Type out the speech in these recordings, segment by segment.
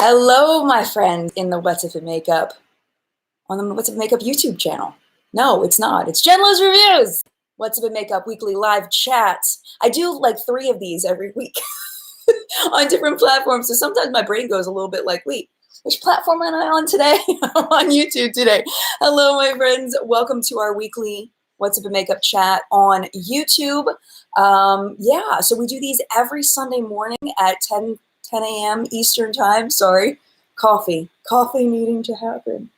Hello, my friends in the What's Up in Makeup on the What's Up in Makeup YouTube channel. No, it's not. It's Jenluvs Reviews. What's Up in Makeup weekly live chats. I do like 3 of these every week on different platforms. So sometimes my brain goes a little bit like, wait, which platform am I on today? I'm on YouTube today. Hello, my friends. Welcome to our weekly What's Up in Makeup chat on YouTube. So we do these every Sunday morning at 10 a.m. Eastern time. Sorry, coffee needing to happen.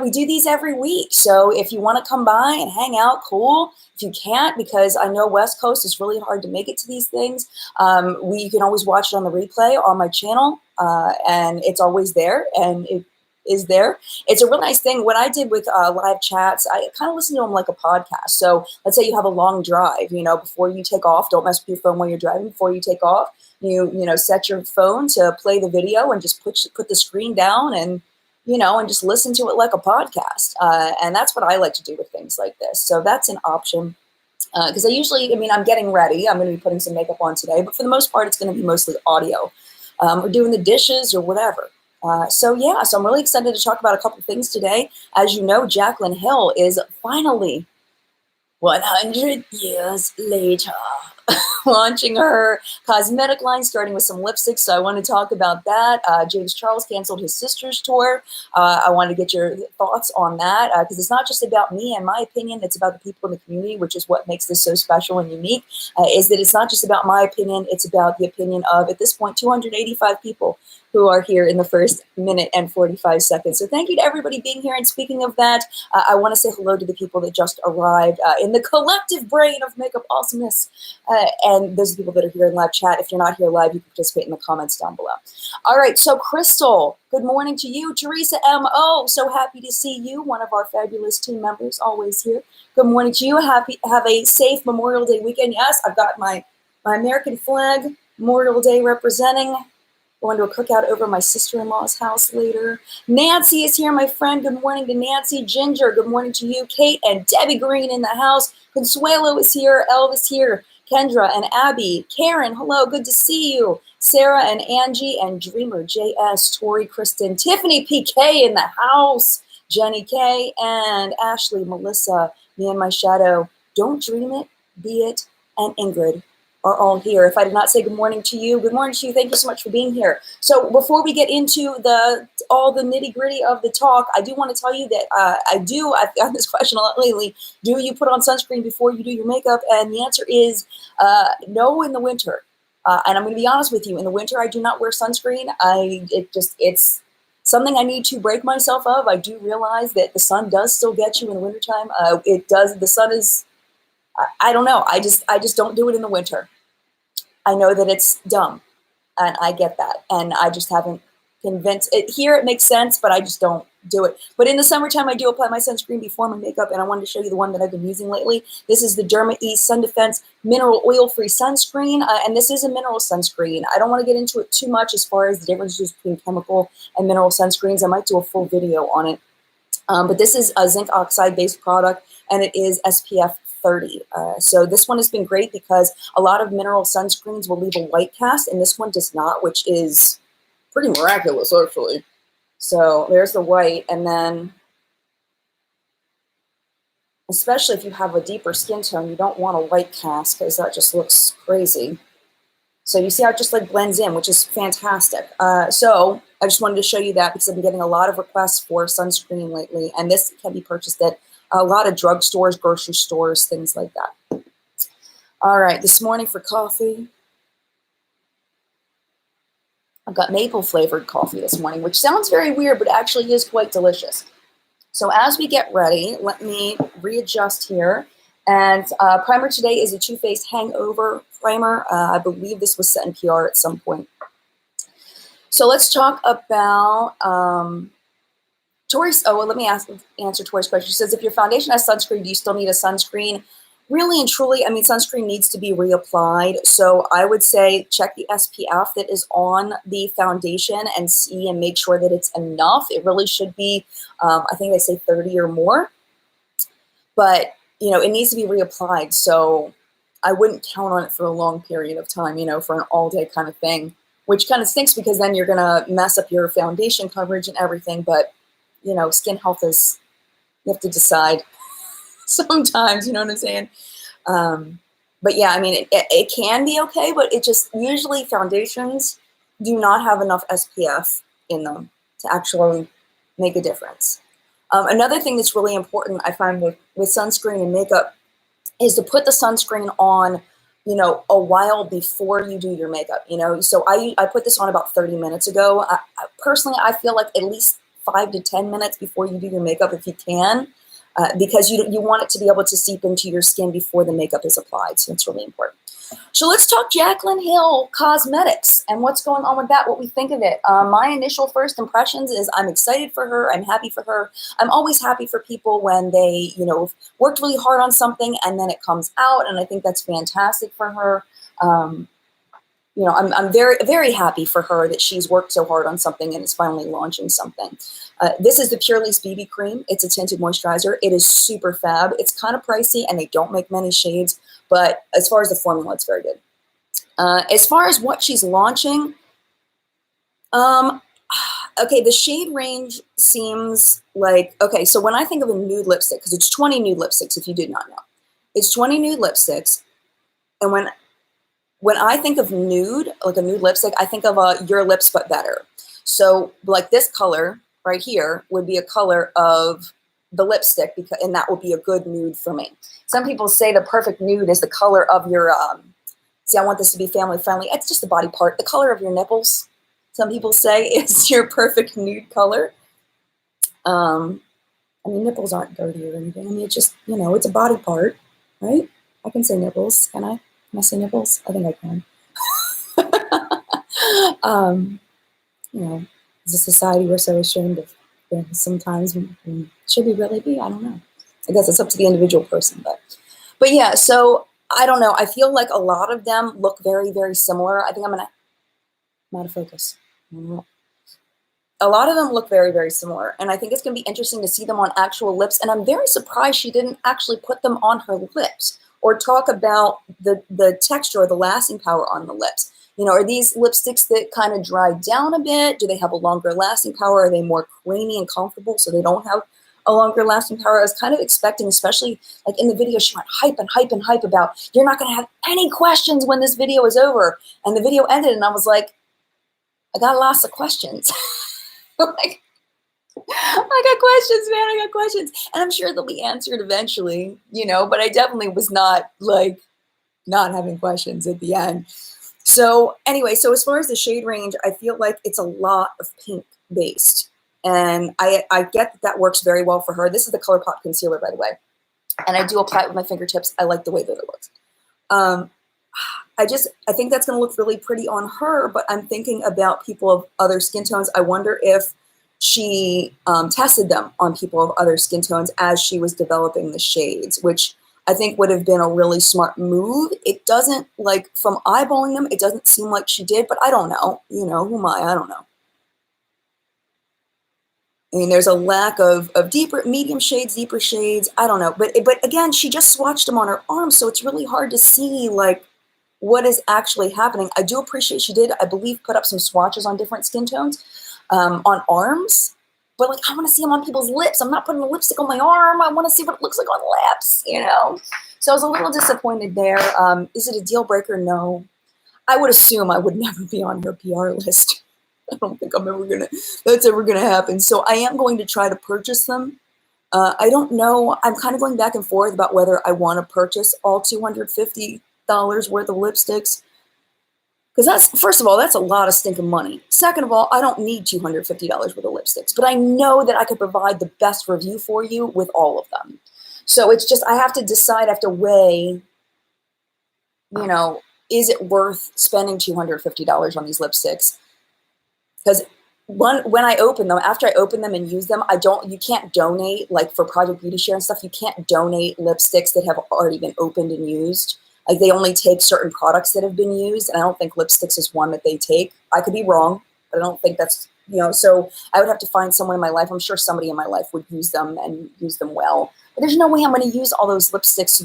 We do these every week. So if you want to come by and hang out, cool. If you can't, because I know West Coast is really hard to make it to these things, you can always watch it on the replay on my channel, and it's always there, and it is there. It's a really nice thing. What I did with live chats, I kind of listen to them like a podcast. So let's say you have a long drive, before you take off, don't mess with your phone while you're driving. Before you take off, you set your phone to play the video and just put the screen down and just listen to it like a podcast. And that's what I like to do with things like this. So that's an option. Because I'm getting ready. I'm going to be putting some makeup on today, but for the most part, it's going to be mostly audio. Or doing the dishes or whatever. So I'm really excited to talk about a couple things today. As you know, Jaclyn Hill is finally 100 years later launching her cosmetic line, starting with some lipsticks. So I want to talk about that. James Charles canceled his sister's tour. I wanted to get your thoughts on that because it's not just about me and my opinion. It's about the people in the community, which is what makes this so special and unique, is that it's not just about my opinion. It's about the opinion of, at this point, 285 people who are here in the first minute and 45 seconds. So thank you to everybody being here. And speaking of that, I want to say hello to the people that just arrived in the collective brain of makeup awesomeness. And those are the people that are here in live chat. If you're not here live, you can participate in the comments down below. All right, so Crystal, good morning to you. Teresa M.O., so happy to see you. One of our fabulous team members, always here. Good morning to you. Have a safe Memorial Day weekend. Yes, I've got my American flag, Memorial Day representing. Going to a cookout over my sister-in-law's house later. Nancy is here, my friend. Good morning to Nancy. Ginger, good morning to you. Kate and Debbie Green in the house. Consuelo is here. Elvis here. Kendra and Abby. Karen, hello. Good to see you. Sarah and Angie and Dreamer JS. Tori, Kristen, Tiffany PK in the house. Jenny K and Ashley, Melissa, me and my shadow. Don't dream it, be it, and Ingrid are all here. If I did not say good morning to you, good morning to you. Thank you so much for being here. So before we get into all the nitty gritty of the talk, I do want to tell you that I've gotten this question a lot lately. Do you put on sunscreen before you do your makeup? And the answer is no in the winter. And I'm going to be honest with you. In the winter, I do not wear sunscreen. It's something I need to break myself of. I do realize that the sun does still get you in the wintertime. It does. The sun is, I don't know. I just don't do it in the winter. I know that it's dumb, and I get that, and I just haven't convinced it. Here it makes sense, but I just don't do it. But in the summertime, I do apply my sunscreen before my makeup, and I wanted to show you the one that I've been using lately. This is the Derma E Sun Defense Mineral Oil-Free Sunscreen, and this is a mineral sunscreen. I don't want to get into it too much as far as the differences between chemical and mineral sunscreens. I might do a full video on it. But this is a zinc oxide-based product, and it is SPF 30. So this one has been great because a lot of mineral sunscreens will leave a white cast, and this one does not, which is pretty miraculous, actually. So there's the white, and then especially if you have a deeper skin tone, you don't want a white cast because that just looks crazy. So you see how it just like blends in, which is fantastic. So I just wanted to show you that because I've been getting a lot of requests for sunscreen lately, and this can be purchased at a lot of drugstores, grocery stores, things like that. All right, this morning for coffee, I've got maple flavored coffee this morning, which sounds very weird, but actually is quite delicious. So as we get ready, let me readjust here. And primer today is a Too Faced Hangover primer. I believe this was set in PR at some point. So let's talk about Tori's. Let me answer Tori's question. She says, if your foundation has sunscreen, do you still need a sunscreen? Really and truly, sunscreen needs to be reapplied. So I would say check the SPF that is on the foundation and see and make sure that it's enough. It really should be, I think they say 30 or more. But, it needs to be reapplied. So I wouldn't count on it for a long period of time, for an all-day kind of thing. which kind of stinks because then you're going to mess up your foundation coverage and everything. But, you know, skin health is, you have to decide sometimes, you know what I'm saying? But yeah, I mean, it can be okay, but it just, usually foundations do not have enough SPF in them to actually make a difference. Another thing that's really important, I find with sunscreen and makeup, is to put the sunscreen on, you know, a while before you do your makeup, you know? So I put this on about 30 minutes ago. Personally, I feel like at least 5 to 10 minutes before you do your makeup if you can, because you want it to be able to seep into your skin before the makeup is applied. So it's really important. So let's talk Jaclyn Hill Cosmetics and what's going on with that, what we think of it. My initial first impressions is I'm excited for her. I'm happy for her. I'm always happy for people when they, you know, worked really hard on something and then it comes out. And I think that's fantastic for her. You know, I'm very, very happy for her that she's worked so hard on something and is finally launching something. This is the Purely's BB Cream. It's a tinted moisturizer. It is super fab. It's kind of pricey and they don't make many shades, but as far as the formula, it's very good. As far as what she's launching, okay, the shade range seems like, okay, so when I think of a nude lipstick, because it's 20 nude lipsticks, if you did not know, it's 20 nude lipsticks. And when I think of nude, like a nude lipstick, I think of Your Lips But Better. So like this color right here would be a color of the lipstick, and that would be a good nude for me. Some people say the perfect nude is the color of your, see, I want this to be family friendly. It's just the body part. The color of your nipples, some people say, is your perfect nude color. I mean, nipples aren't dirty or anything. I mean, it's just, you know, it's a body part, right? I can say nipples, can I? Can I say nipples? I think I can. You know, as a society, we're so ashamed of things sometimes. Should we really be? I don't know. I guess it's up to the individual person. But yeah, so I don't know. I feel like a lot of them look very, very similar. I think I'm out of focus. A lot of them look very, very similar. And I think it's going to be interesting to see them on actual lips. And I'm very surprised she didn't actually put them on her lips or talk about the texture or the lasting power on the lips. You know, are these lipsticks that kind of dry down a bit? Do they have a longer lasting power? Are they more creamy and comfortable so they don't have a longer lasting power? I was kind of expecting, especially like in the video, she went hype and hype and hype about, you're not going to have any questions when this video is over. And the video ended and I was like, I got lots of questions. Like, I got questions, man. I got questions. And I'm sure they'll be answered eventually, you know, but I definitely was not like not having questions at the end. So anyway, so as far as the shade range, I feel like it's a lot of pink based. And I get that works very well for her. This is the ColourPop concealer, by the way. And I do apply it with my fingertips. I like the way that it looks. I think that's going to look really pretty on her, but I'm thinking about people of other skin tones. I wonder if she tested them on people of other skin tones as she was developing the shades, which I think would have been a really smart move. It doesn't, like, from eyeballing them, it doesn't seem like she did, but I don't know. You know, who am I? I don't know. I mean, there's a lack of deeper, medium shades, deeper shades. I don't know. But again, she just swatched them on her arm, so it's really hard to see, like, what is actually happening. I do appreciate she did, I believe, put up some swatches on different skin tones on arms. But, like, I want to see them on people's lips. I'm not putting a lipstick on my arm. I want to see what it looks like on lips, you know? So I was a little disappointed there. Is it a deal breaker? No. I would assume I would never be on her PR list. I don't think that's ever gonna happen. So I am going to try to purchase them. I don't know. I'm kind of going back and forth about whether I want to purchase all $250 worth of lipsticks. Because that's, first of all, that's a lot of stinking money. Second of all, I don't need $250 worth of lipsticks, but I know that I could provide the best review for you with all of them. So it's just, I have to decide, I have to weigh, you know, is it worth spending $250 on these lipsticks? Because when I open them, after I open them and use them, you can't donate, like for Project Beauty Share and stuff, you can't donate lipsticks that have already been opened and used. Like, they only take certain products that have been used, and I don't think lipsticks is one that they take. I could be wrong, but I don't think that's, you know, so I would have to find someone in my life. I'm sure somebody in my life would use them and use them well. But there's no way I'm going to use all those lipsticks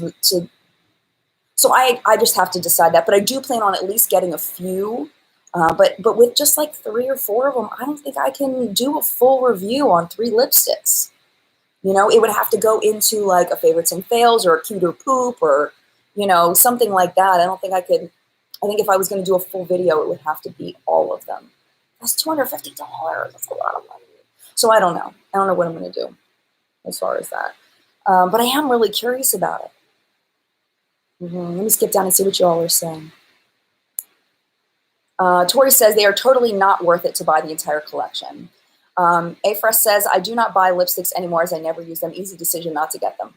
so I just have to decide that. But I do plan on at least getting a few But with just like 3 or 4 of them, I don't think I can do a full review on 3 lipsticks. You know, it would have to go into like a favorites and fails or a cute or poop or, you know, something like that. I don't think I could. I think if I was going to do a full video, it would have to be all of them. That's $250. That's a lot of money. So I don't know. I don't know what I'm going to do as far as that. But I am really curious about it. Let me skip down and see what you all are saying. Tori says they are totally not worth it to buy the entire collection. Afresh says, I do not buy lipsticks anymore as I never use them. Easy decision not to get them.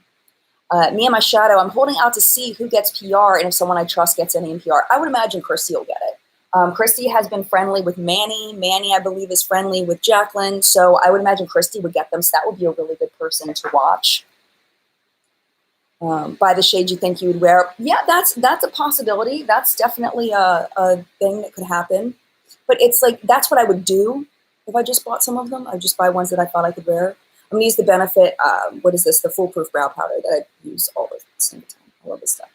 Me and my shadow, I'm holding out to see who gets PR and if someone I trust gets any in PR. I would imagine Christy will get it. Christy has been friendly with Manny. Manny, I believe, is friendly with Jaclyn. So I would imagine Christy would get them. So that would be a really good person to watch. Buy the shade you think you would wear. Yeah, that's a possibility. That's definitely a thing that could happen. But it's like, that's what I would do if I just bought some of them. I would just buy ones that I thought I could wear. I'm going to use the Benefit, what is this? The Foolproof Brow Powder that I use all the single time. I love this stuff.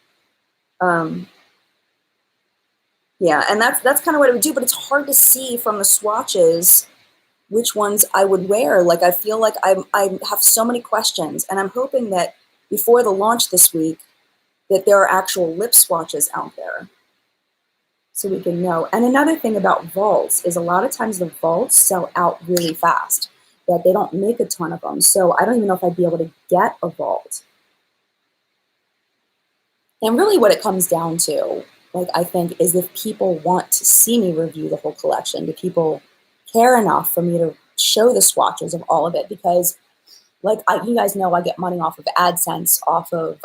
Yeah, and that's kind of what I would do, but it's hard to see from the swatches which ones I would wear. Like, I feel like I have so many questions, and I'm hoping that before the launch this week that there are actual lip swatches out there so we can know. And another thing about vaults is a lot of times the vaults sell out really fast, that they don't make a ton of them. So I don't even know if I'd be able to get a vault. And really what it comes down to, like, I think, is if people want to see me review the whole collection, do people care enough for me to show the swatches of all of it? Because, like, you guys know I get money off of AdSense, off of,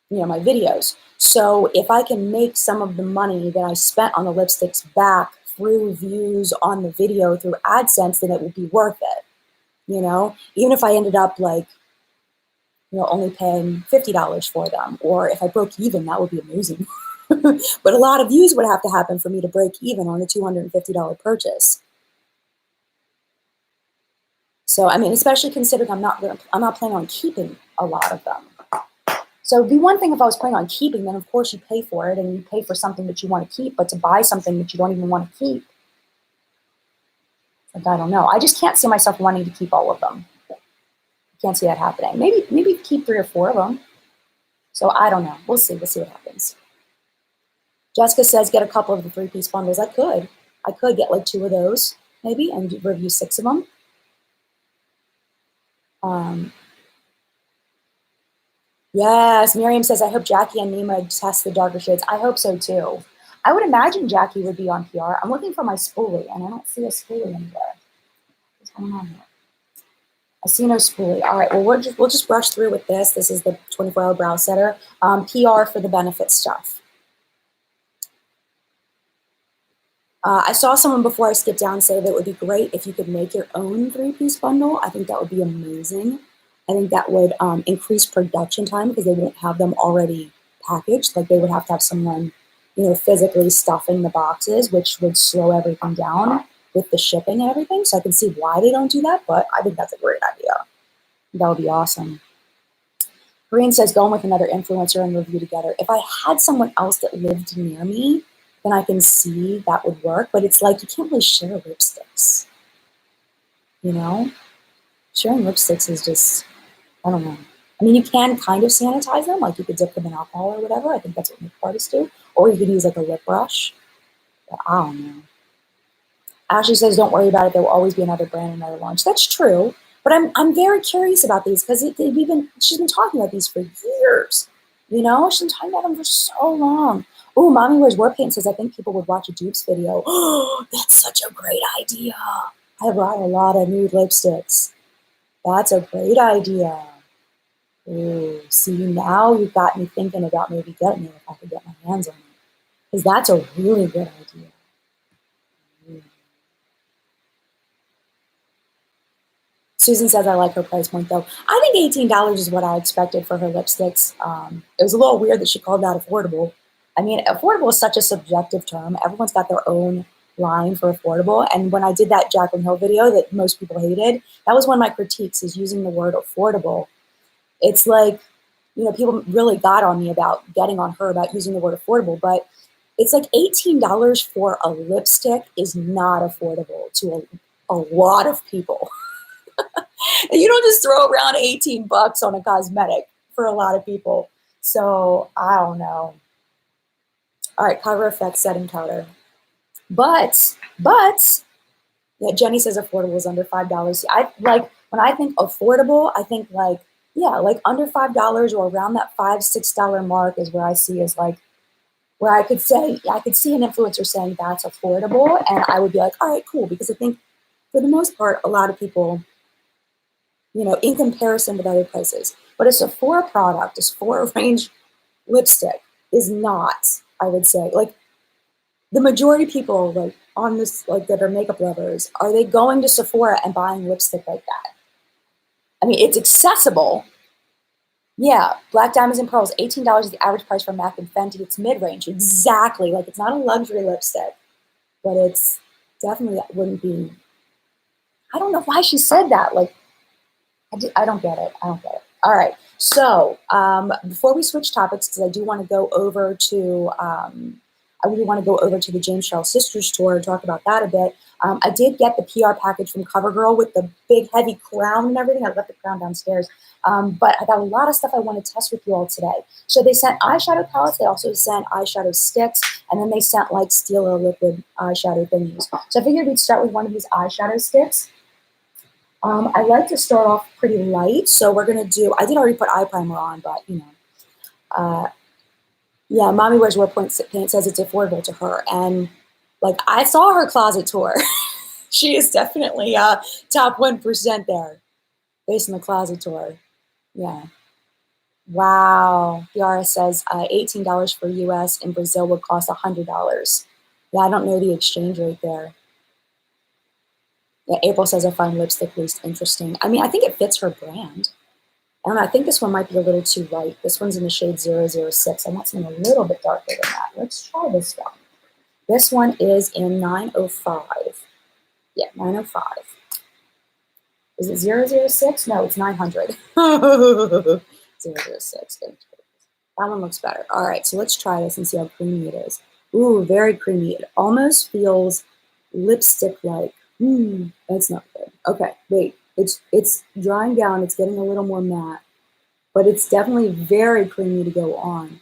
you know, my videos. So if I can make some of the money that I spent on the lipsticks back through views on the video through AdSense, then it would be worth it. You know, even if I ended up, like, you know, only paying $50 for them, or if I broke even, that would be amazing. But a lot of views would have to happen for me to break even on a $250 purchase. So, I mean, especially considering I'm not planning on keeping a lot of them. So it'd be one thing if I was planning on keeping, then of course you pay for it and you pay for something that you want to keep, but to buy something that you don't even want to keep, like, I don't know. I just can't see myself wanting to keep all of them. I can't see that happening. Maybe keep 3 or 4 of them. So I don't know. We'll see. We'll see what happens. Jessica says get a couple of the 3-piece bundles. I could get like 2 of those maybe and review 6 of them. Yes, Miriam says, I hope Jackie and Nima test the darker shades. I hope so too. I would imagine Jackie would be on PR. I'm looking for my spoolie, and I don't see a spoolie anywhere. What's going on here? I see no spoolie. All right, well, we'll just brush through with this. This is the 24-hour brow setter. PR for the Benefit stuff. I saw someone before I skipped down say that it would be great if you could make your own 3-piece bundle. I think that would be amazing. I think that would increase production time because they won't have them already packaged. Like, they would have to have someone, you know, physically stuffing the boxes, which would slow everything down with the shipping and everything. So I can see why they don't do that, but I think that's a great idea. That would be awesome. Green says, going with another influencer and review together. If I had someone else that lived near me, then I can see that would work. But it's like, you can't really share lipsticks. You know? Sharing lipsticks is just, I don't know. I mean, you can kind of sanitize them, like you could dip them in alcohol or whatever. I think that's what makeup artists do. Or you could use like a lip brush. But I don't know. Ashley says, don't worry about it. There will always be another brand, another launch. That's true. But I'm very curious about these because she's been talking about these for years. You know, she's been talking about them for so long. Oh, Mommy Wears War Paint says, I think people would watch a dupes video. Oh, that's such a great idea. I brought a lot of nude lipsticks. That's a great idea. Ooh, see, now you've got me thinking about maybe getting it if I could get my hands on it. Because that's a really good idea. Susan says, I like her price point, though. I think $18 is what I expected for her lipsticks. It was a little weird that she called that affordable. I mean, affordable is such a subjective term. Everyone's got their own line for affordable. And when I did that Jaclyn Hill video that most people hated, that was one of my critiques, is using the word affordable. It's like, you know, people really got on me about getting on her about using the word affordable, but It's like $18 for a lipstick is not affordable to a lot of people. And you don't just throw around 18 bucks on a cosmetic for a lot of people. So I don't know. All right, Cover Effect setting powder. But yeah, Jenny says affordable is under $5. I like when I think affordable, I think like, yeah, like under $5 or around that $5-6 mark is where I see is like where I could say, I could see an influencer saying that's affordable, and I would be like, all right, cool, because I think for the most part, a lot of people, you know, in comparison with other places, but a Sephora product, a Sephora range lipstick is not, I would say, like the majority of people like on this, like that are makeup lovers, are they going to Sephora and buying lipstick like that? I mean, it's accessible. Yeah, Black Diamonds and Pearls, $18 is the average price for MAC and Fenty. It's mid-range, exactly. Like it's not a luxury lipstick, but it's definitely wouldn't be. I don't know why she said that. Like, I don't get it. I don't get it. All right. So before we switch topics, because I do want to go over to, I really want to go over to the James Charles Sisters tour and talk about that a bit. I did get the PR package from CoverGirl with the big heavy crown and everything. I left the crown downstairs. But I got a lot of stuff I want to test with you all today. So they sent eyeshadow palettes. They also sent eyeshadow sticks. And then they sent like steel or liquid eyeshadow thingies. So I figured we'd start with one of these eyeshadow sticks. I like to start off pretty light. So we're going to do, I did already put eye primer on, but you know. Yeah, Mommy Wears War Paint says it's affordable to her. And like I saw her closet tour. She is definitely top 1% there based on the closet tour. Yeah. Wow. Yara says $18 for US in Brazil would cost $100. Yeah, I don't know the exchange rate there. Yeah, April says I find lipstick least interesting. I mean, I think it fits her brand. I don't know, I think this one might be a little too light. This one's in the shade 006. I want something a little bit darker than that. Let's try this one. This one is in 905. Yeah, 905. Is it 006? No, it's 900. 006. That one looks better. All right, so let's try this and see how creamy it is. Ooh, very creamy. It almost feels lipstick-like. That's not good. Okay, wait. It's drying down. It's getting a little more matte, but it's definitely very creamy to go on.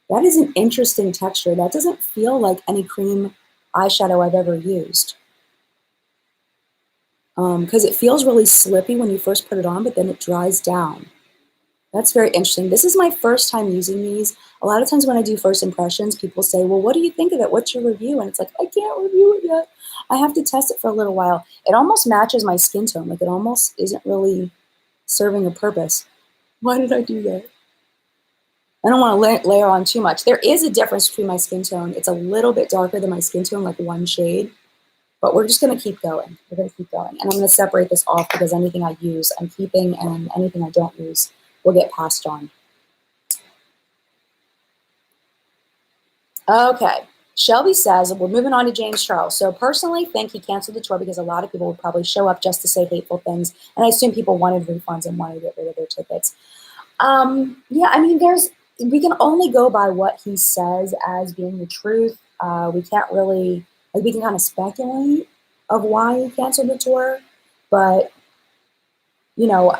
That is an interesting texture. That doesn't feel like any cream eyeshadow I've ever used. Because it feels really slippy when you first put it on, but then it dries down. That's very interesting. This is my first time using these. A lot of times when I do first impressions, people say, well, what do you think of it? What's your review? And it's like, I can't review it yet. I have to test it for a little while. It almost matches my skin tone. Like it almost isn't really serving a purpose. Why did I do that? I don't want to layer on too much. There is a difference between my skin tone. It's a little bit darker than my skin tone, like one shade. But we're just going to keep going. We're going to keep going. And I'm going to separate this off because anything I use, I'm keeping, and anything I don't use will get passed on. Okay. Shelby says, we're moving on to James Charles. So personally think he canceled the tour because a lot of people would probably show up just to say hateful things. And I assume people wanted refunds and wanted to get rid of their tickets. Yeah, I mean, we can only go by what he says as being the truth. We can't really, like, we can kind of speculate of why he canceled the tour, but, you know,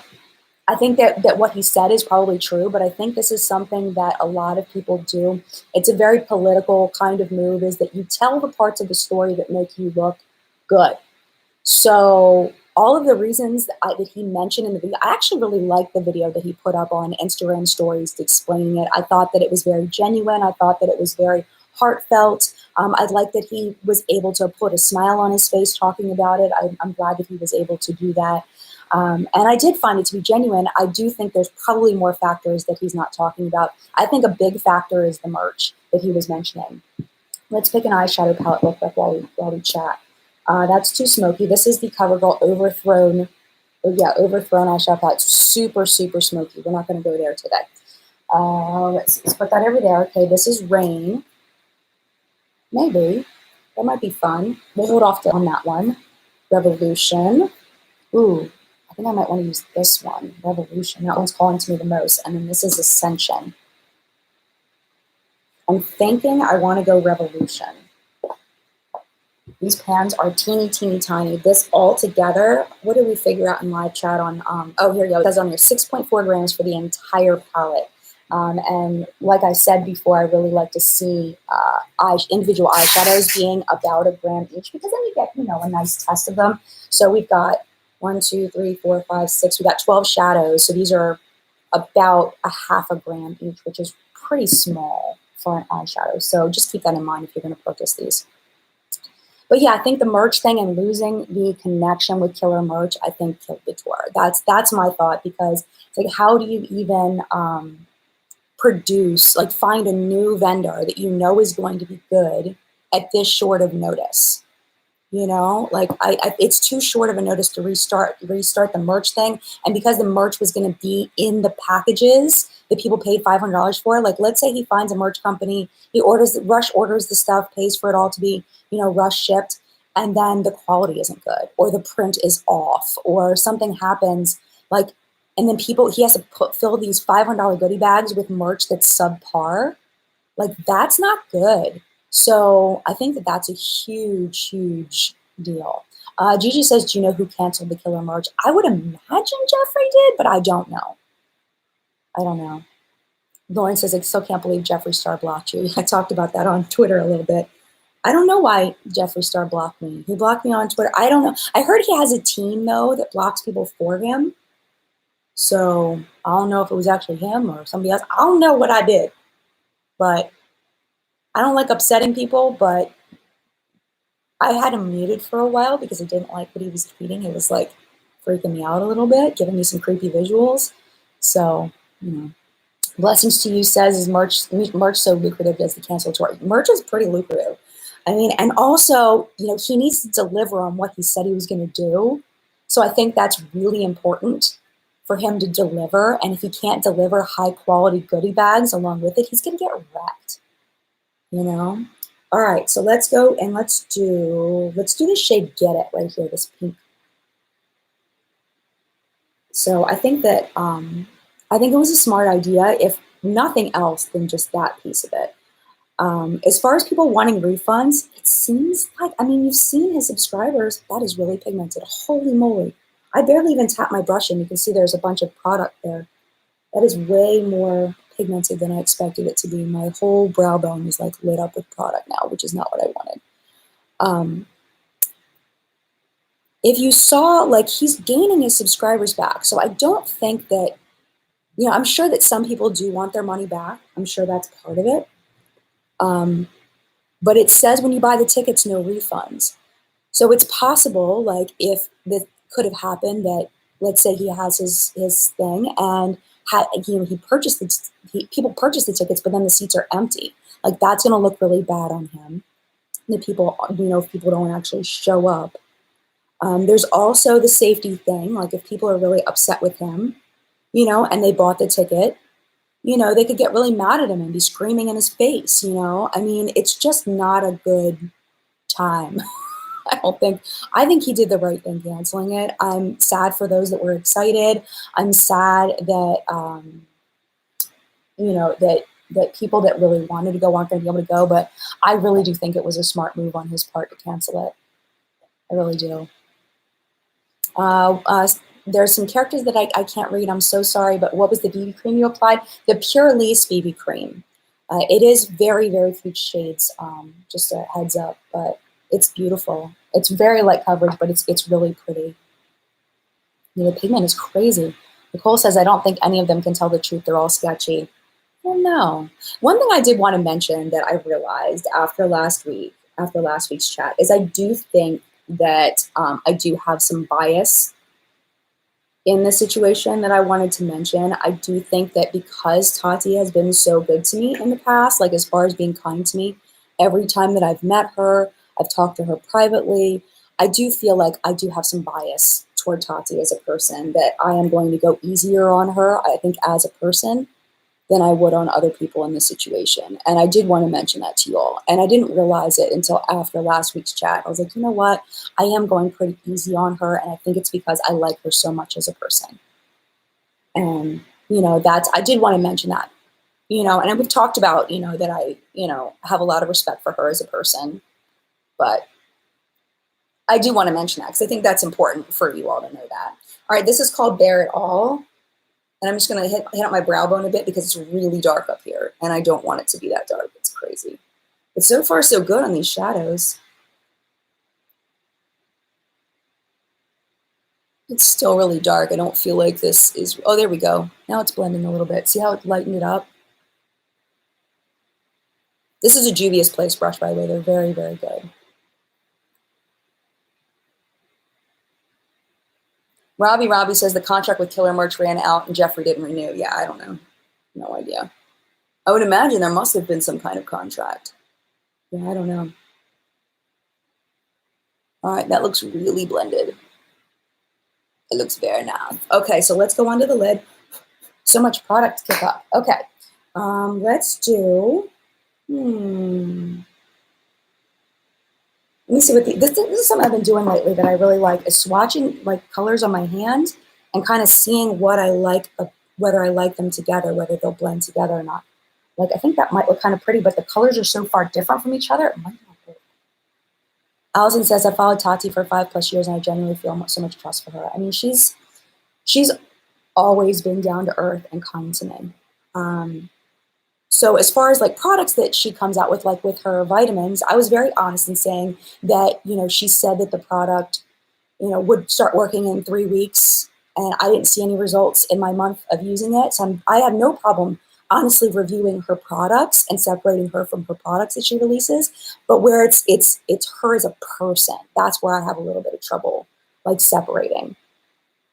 I think that what he said is probably true, but I think this is something that a lot of people do. It's a very political kind of move, is that you tell the parts of the story that make you look good. So all of the reasons that he mentioned in the video, I actually really liked the video that he put up on Instagram stories explaining it. I thought that it was very genuine. I thought that it was very heartfelt. I like that he was able to put a smile on his face talking about it. I'm glad that he was able to do that. And I did find it to be genuine. I do think there's probably more factors that he's not talking about. I think a big factor is the merch that he was mentioning. Let's pick an eyeshadow palette real quick while we chat. That's too smoky. This is the CoverGirl Overthrown eyeshadow palette. It's super, super smoky. We're not going to go there today. Let's put that over there. Okay, this is Rain. Maybe. That might be fun. We'll hold off on that one. Revolution. Ooh, I think I might want to use this one. Revolution. That one's calling to me the most. And then this is Ascension. I'm thinking I want to go Revolution. These pans are teeny, teeny, tiny. This all together, what did we figure out in live chat on, oh, here you go. It says on here 6.4 grams for the entire palette. And like I said before, I really like to see individual eyeshadows being about a gram each, because then you get, you know, a nice test of them. So we've got 1, 2, 3, 4, 5, 6. We've got 12 shadows. So these are about a half a gram each, which is pretty small for an eyeshadow. So just keep that in mind if you're going to purchase these. But yeah, I think the merch thing and losing the connection with Killer Merch, I think killed the tour. That's my thought, because it's like, how do you even produce, like find a new vendor that you know is going to be good at this short of notice? You know, like it's too short of a notice to restart the merch thing. And because the merch was going to be in the packages that people paid $500 for, like let's say he finds a merch company, Rush orders the stuff, pays for it all to be, you know, Rush shipped, and then the quality isn't good, or the print is off, or something happens, like, and then he has to fill these $500 goodie bags with merch that's subpar. Like, that's not good. So I think that that's a huge, huge deal. Gigi says, do you know who canceled the Killer Merch? I would imagine Jeffrey did, but I don't know. I don't know. Lauren says, I still can't believe Jeffree Star blocked you. I talked about that on Twitter a little bit. I don't know why Jeffree Star blocked me. He blocked me on Twitter. I don't know. I heard he has a team, though, that blocks people for him. So I don't know if it was actually him or somebody else. I don't know what I did. But I don't like upsetting people, but I had him muted for a while because I didn't like what he was tweeting. It was like freaking me out a little bit, giving me some creepy visuals. So, you know, blessings to you says, is merch so lucrative as the cancel tour? Merch is pretty lucrative. I mean, and also, you know, he needs to deliver on what he said he was going to do. So I think that's really important for him to deliver. And if he can't deliver high quality goodie bags along with it, he's going to get wrecked. You know? All right, so let's go and let's do the shade Get It right here, this pink. So I think that I think it was a smart idea, if nothing else than just that piece of it. As far as people wanting refunds, it seems like, I mean, you've seen his subscribers. That is really pigmented. Holy moly. I barely even tap my brush and you can see there's a bunch of product there. That is way more pigmented than I expected it to be. My whole brow bone is like lit up with product now, which is not what I wanted. If you saw, like, he's gaining his subscribers back. So I don't think that, you know, I'm sure that some people do want their money back. I'm sure that's part of it. But it says when you buy the tickets, no refunds. So it's possible, like, if that could have happened, that let's say he has his thing and you know, people purchase the tickets, but then the seats are empty. Like, that's going to look really bad on him. The people, you know, if people don't actually show up. There's also the safety thing. Like, if people are really upset with him, you know, and they bought the ticket, you know, they could get really mad at him and be screaming in his face, you know. I mean, it's just not a good time. I think he did the right thing canceling it. I'm sad for those that were excited. I'm sad that, you know, that people that really wanted to go aren't going to be able to go. But I really do think it was a smart move on his part to cancel it. I really do. There's some characters that I can't read. I'm so sorry. But what was the BB cream you applied? The Pure Elise BB cream. It is very, very few shades. Just a heads up. But it's beautiful. It's very light coverage, but it's really pretty. You know, the pigment is crazy. Nicole says, I don't think any of them can tell the truth. They're all sketchy. Well, no. One thing I did want to mention that I realized after last week's chat, is I do think that I do have some bias in the situation that I wanted to mention. I do think that because Tati has been so good to me in the past, like as far as being kind to me, every time that I've met her, I've talked to her privately, I do feel like I do have some bias toward Tati as a person, that I am going to go easier on her, I think, as a person than I would on other people in this situation. And I did want to mention that to you all. And I didn't realize it until after last week's chat. I was like, you know what? I am going pretty easy on her. And I think it's because I like her so much as a person. And, you know, I did want to mention that you know, and we've talked about, you know, that I, you know, have a lot of respect for her as a person, but I do want to mention that because I think that's important for you all to know that. All right, this is called Bare It All. And I'm just going to hit up my brow bone a bit because it's really dark up here. And I don't want it to be that dark. It's crazy. But so far, so good on these shadows. It's still really dark. I don't feel like this is, oh, there we go. Now it's blending a little bit. See how it lightened it up? This is a Juvia's Place brush, by the way. They're very, very good. Robbie says the contract with Killer Merch ran out and Jeffree didn't renew. Yeah, I don't know. No idea. I would imagine there must have been some kind of contract. Yeah, I don't know. All right, that looks really blended. It looks very nice. Okay, so let's go onto the lid. So much product to pick up. Okay, let's do, let me see what this is something I've been doing lately that I really like, is swatching like colors on my hand and kind of seeing what I like, whether I like them together, whether they'll blend together or not. Like, I think that might look kind of pretty, but the colors are so far different from each other, it might not work. Allison says, I followed Tati for 5+ years and I genuinely feel so much trust for her. I mean, she's always been down to earth and kind to me. So as far as like products that she comes out with, like with her vitamins, I was very honest in saying that, you know, she said that the product, you know, would start working in 3 weeks, and I didn't see any results in my month of using it. So I have no problem honestly reviewing her products and separating her from her products that she releases. But where it's her as a person, that's where I have a little bit of trouble like separating.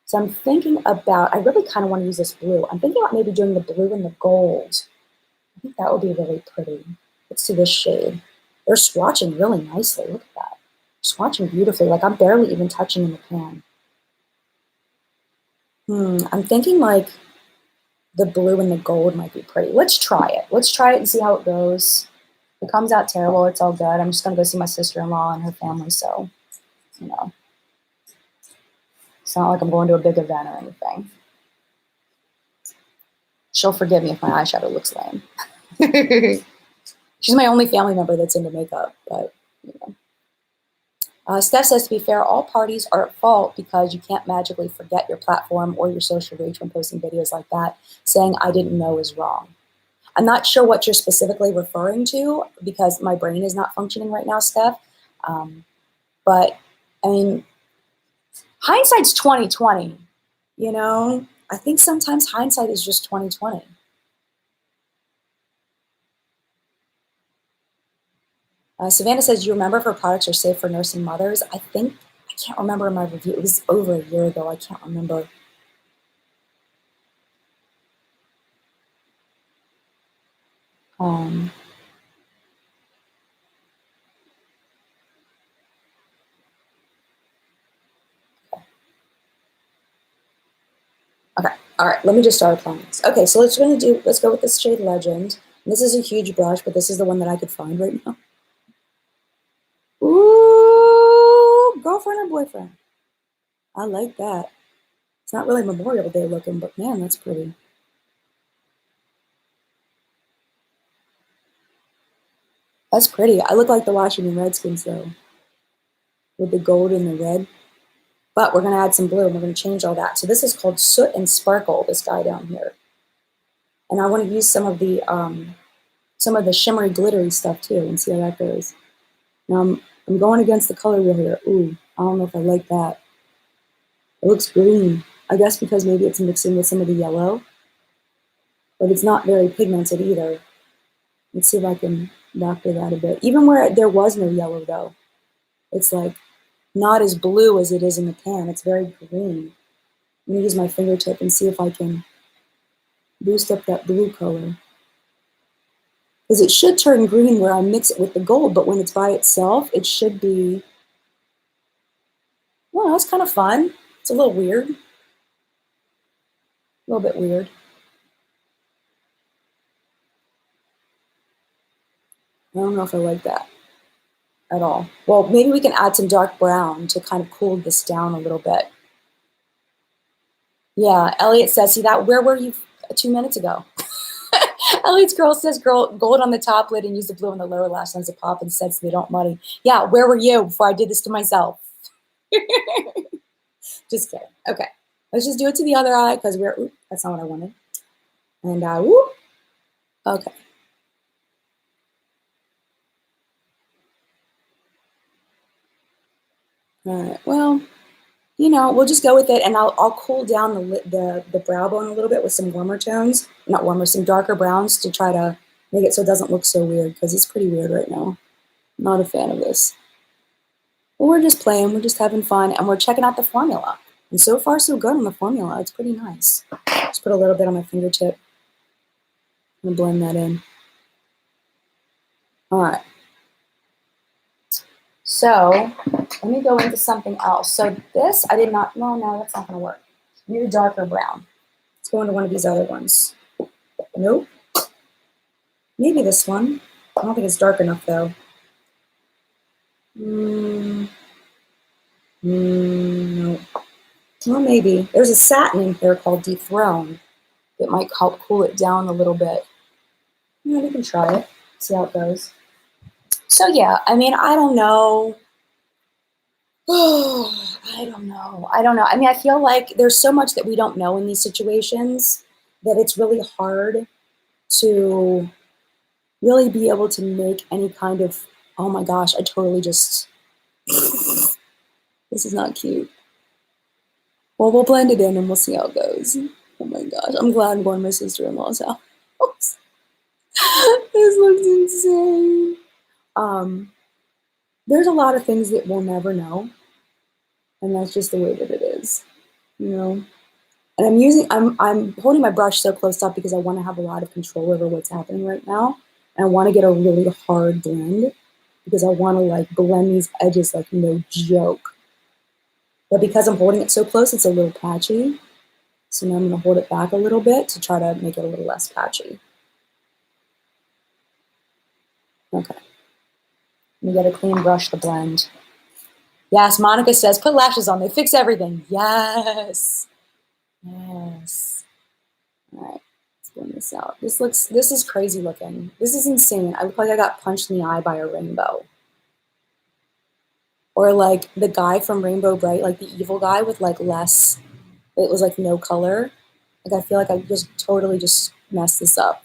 So I'm thinking about, I really kind of want to use this blue. I'm thinking about maybe doing the blue and the gold. I think that would be really pretty. Let's do this shade. They're swatching really nicely. Look at that. Swatching beautifully. Like I'm barely even touching in the pan. I'm thinking like the blue and the gold might be pretty. Let's try it. Let's try it and see how it goes. If it comes out terrible, it's all good. I'm just going to go see my sister-in-law and her family. So, you know, it's not like I'm going to a big event or anything. She'll forgive me if my eyeshadow looks lame. She's my only family member that's into makeup, but, you know. Steph says, to be fair, all parties are at fault because you can't magically forget your platform or your social reach when posting videos like that. Saying I didn't know is wrong. I'm not sure what you're specifically referring to because my brain is not functioning right now, Steph. But, I mean, hindsight's 20/20, you know? I think sometimes hindsight is just 20/20. Savannah says, you remember if her products are safe for nursing mothers? I can't remember in my review. It was over a year ago. I can't remember. Okay, all right, let me just start applying this. Okay, so let's go with this shade Legend. And this is a huge brush, but this is the one that I could find right now. Ooh, girlfriend or boyfriend? I like that. It's not really Memorial Day looking, but man, that's pretty. That's pretty. I look like the Washington Redskins though, with the gold and the red. But we're gonna add some blue and we're gonna change all that. So this is called Soot and Sparkle, this guy down here. And I wanna use some of the shimmery, glittery stuff too and see how that goes. Now I'm going against the color wheel here. Ooh, I don't know if I like that. It looks green. I guess because maybe it's mixing with some of the yellow. But it's not very pigmented either. Let's see if I can doctor that a bit. Even where there was no yellow though, it's like not as blue as it is in the pan. It's very green. I'm gonna use my fingertip and see if I can boost up that blue color. Because it should turn green where I mix it with the gold, but when it's by itself, it should be, well, that's kind of fun. It's a little weird. A little bit weird. I don't know if I like that at all. Well, maybe we can add some dark brown to kind of cool this down a little bit. Yeah, Elliot says, see that, where were you 2 minutes ago? Elliot's girl says gold on the top lid and use the blue on the lower lash lines to pop and set so they don't muddy. Yeah, where were you before I did this to myself? Just kidding. Okay, let's just do it to the other eye because that's not what I wanted. And whoop. Okay. All right. Well, you know, we'll just go with it, and I'll cool down the brow bone a little bit with some warmer tones, not warmer, some darker browns to try to make it so it doesn't look so weird because it's pretty weird right now. I'm not a fan of this. But we're just playing, we're just having fun, and we're checking out the formula. And so far, so good on the formula. It's pretty nice. Just put a little bit on my fingertip. I'm gonna blend that in. All right. So let me go into something else. So this, I did not, no, that's not gonna work. I need a darker brown. Let's go into one of these other ones. Nope. Maybe this one. I don't think it's dark enough though. Nope. Well, maybe. There's a satin in here called Dethrone that might help cool it down a little bit. Yeah, we can try it, see how it goes. So yeah, I mean, I don't know. Oh, I don't know. I mean, I feel like there's so much that we don't know in these situations that it's really hard to really be able to make any kind of, oh my gosh, I totally just, this is not cute. Well, we'll blend it in and we'll see how it goes. Oh my gosh, I'm glad I'm going to my sister-in-law's house. This looks insane. There's a lot of things that we'll never know. And that's just the way that it is, you know? And I'm holding my brush so close up because I want to have a lot of control over what's happening right now. And I want to get a really hard blend because I want to like blend these edges like no joke. But because I'm holding it so close, it's a little patchy. So now I'm going to hold it back a little bit to try to make it a little less patchy. Okay. Let me get a clean brush to blend. Yes, Monica says, put lashes on. They fix everything. Yes. Yes. All right. Let's blend this out. This is crazy looking. This is insane. I look like I got punched in the eye by a rainbow. Or like the guy from Rainbow Bright, like the evil guy with like less, it was like no color. Like I feel like I just totally just messed this up.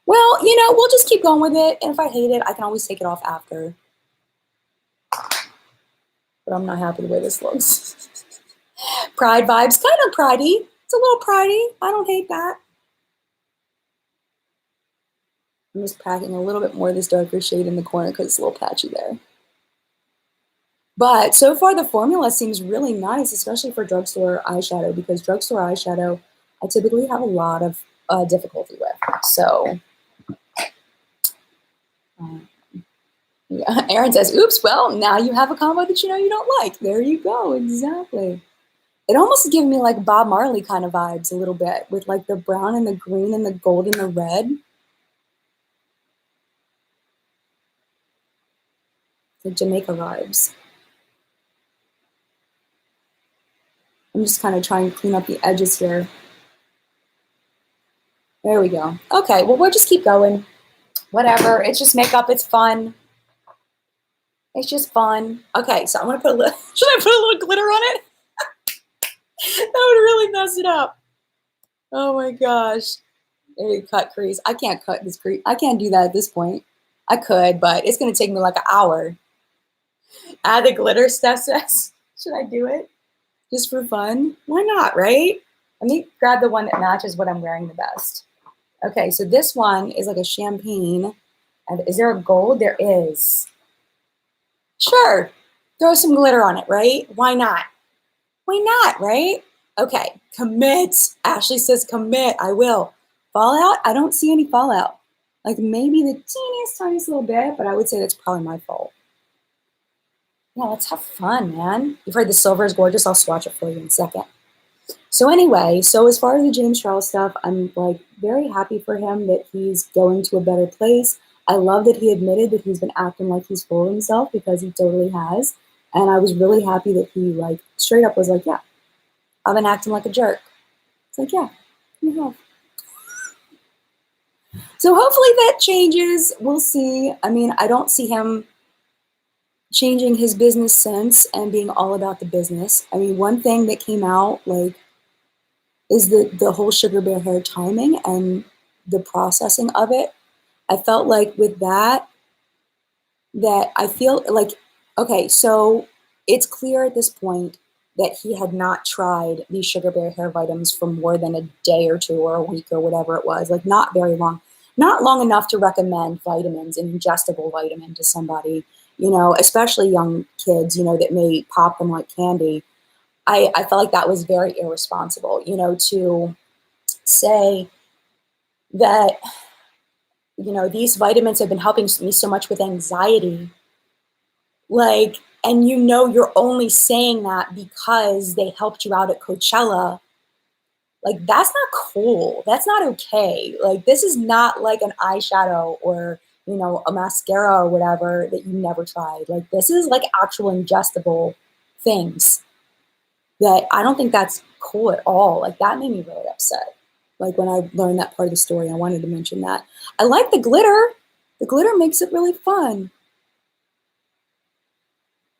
Well, you know, we'll just keep going with it. And if I hate it, I can always take it off after. But I'm not happy the way this looks. Pride vibes, kind of pridey. It's a little pridey. I don't hate that. I'm just packing a little bit more of this darker shade in the corner because it's a little patchy there. But so far the formula seems really nice, especially for drugstore eyeshadow, because drugstore eyeshadow I typically have a lot of difficulty with. So, yeah. Erin says, oops, well, now you have a combo that you know you don't like. There you go, exactly. It almost gives me like Bob Marley kind of vibes a little bit with like the brown and the green and the gold and the red. The Jamaica vibes. I'm just kind of trying to clean up the edges here. There we go. Okay, well, we'll just keep going. Whatever, it's just makeup, it's fun. It's just fun. Okay, so I'm gonna put a little, should I put a little glitter on it? That would really mess it up. Oh my gosh. Maybe cut crease. I can't cut this crease. I can't do that at this point. I could, but it's gonna take me like an hour. Add the glitter, Steph says. Should I do it? Just for fun? Why not, right? Let me grab the one that matches what I'm wearing the best. Okay, so this one is like a champagne. And is there a gold? There is. Sure, throw some glitter on it, right? Why not? Why not, right? Okay, commit. Ashley says commit. I will. Fallout? I don't see any fallout. Like maybe the tiniest little bit, but I would say that's probably my fault. Yeah, let's have fun, man. You've heard the silver is gorgeous. I'll swatch it for you in a second. So anyway, so as far as the James Charles stuff, I'm like very happy for him that he's going to a better place. I love that he admitted that he's been acting like he's full of himself because he totally has. And I was really happy that he like straight up was like, yeah, I've been acting like a jerk. It's like, yeah, you have. So hopefully that changes. We'll see. I mean, I don't see him changing his business sense and being all about the business. I mean, one thing that came out like is the whole sugar bear hair timing and the processing of it. I felt like with that I feel like, okay, so it's clear at this point that he had not tried these sugar bear hair vitamins for more than a day or two or a week or whatever it was, like not very long, not long enough to recommend vitamins, an ingestible vitamin to somebody, you know, especially young kids, you know, that may pop them like candy. I felt like that was very irresponsible, you know, to say that, you know, these vitamins have been helping me so much with anxiety. Like, and you know, you're only saying that because they helped you out at Coachella. Like, that's not cool. That's not okay. Like, this is not like an eyeshadow or, you know, a mascara or whatever that you never tried. Like, this is like actual ingestible things that I don't think that's cool at all. Like, that made me really upset. Like, when I learned that part of the story, I wanted to mention that. I like the glitter. The glitter makes it really fun.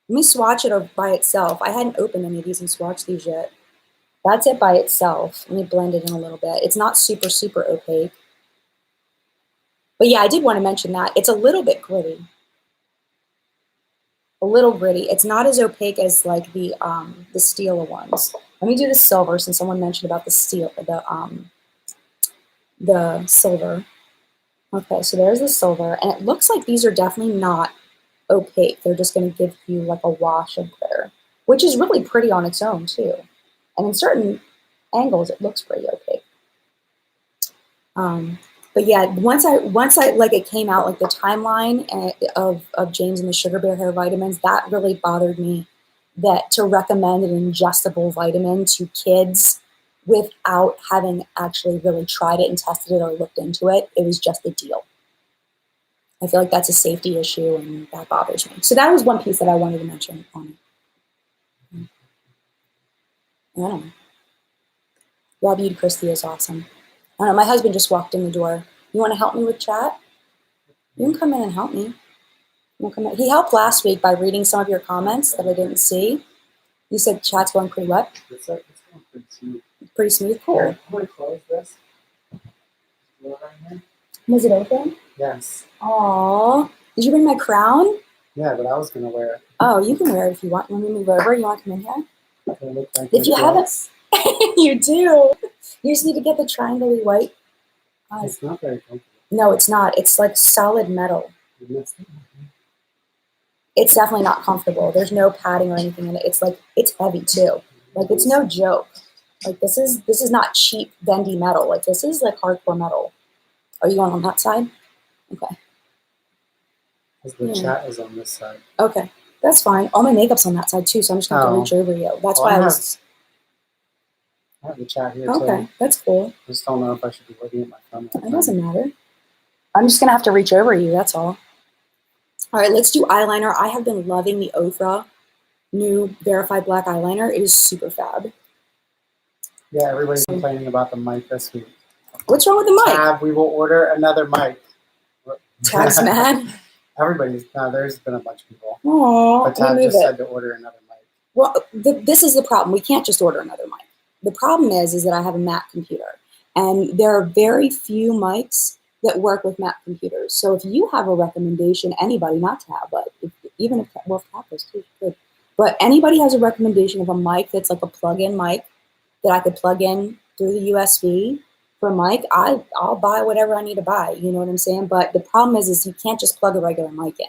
Let me swatch it by itself. I hadn't opened any of these and swatched these yet. That's it by itself. Let me blend it in a little bit. It's not super, super opaque. But yeah, I did want to mention that. It's a little bit gritty. A little gritty. It's not as opaque as like the Stila ones. Let me do the silver since someone mentioned about the steel, the silver. Okay, so there's the silver, and it looks like these are definitely not opaque. They're just going to give you like a wash of glitter, which is really pretty on its own too. And in certain angles, it looks pretty opaque. But yeah, once I like it came out, like the timeline of James and the sugar bear hair vitamins, that really bothered me. That to recommend an ingestible vitamin to kids without having actually really tried it and tested it or looked into it, it was just a deal. I feel like that's a safety issue, and that bothers me. So that was one piece that I wanted to mention on it. I don't know. Rob Beauty Christie is awesome. I don't know, my husband just walked in the door. You want to help me with chat? You can come in and help me. He helped last week by reading some of your comments that I didn't see. You said chat's going pretty what? It's going pretty smooth. Pretty smooth? Cool. I'm going to close this. Was it open? Yes. Aww. Did you bring my crown? Yeah, but I was going to wear it. Oh, you can wear it if you want. You want me to move over? You want to come in here? Like if you haven't, you do. You just need to get the triangle white. It's not very comfortable. No, it's not. It's like solid metal. It's definitely not comfortable. There's no padding or anything in it. It's like, it's heavy too. Like, it's no joke. Like, this is not cheap, bendy metal. Like, this is like hardcore metal. Are you on that side? Okay. Because the chat is on this side. Okay. That's fine. All my makeup's on that side too, so I'm just going to reach over you. That's why I was... I have the chat here too. Okay, that's cool. I just don't know if I should be looking at my phone. It doesn't matter. I'm just going to have to reach over you, that's all. All right, let's do eyeliner. I have been loving the Ofra new Verified Black eyeliner. It is super fab. Yeah, everybody's complaining about the mic this week. What's wrong with the mic? Tab, we will order another mic. Tab's mad. There's been a bunch of people. Aww, but Tab just said to order another mic. Well, this is the problem. We can't just order another mic. The problem is that I have a Mac computer, and there are very few mics that work with Mac computers. So if you have a recommendation, anybody, not Tab, but even if Tab is too good, but anybody has a recommendation of a mic that's like a plug-in mic that I could plug in through the USB for a mic, I'll buy whatever I need to buy. You know what I'm saying? But the problem is you can't just plug a regular mic in.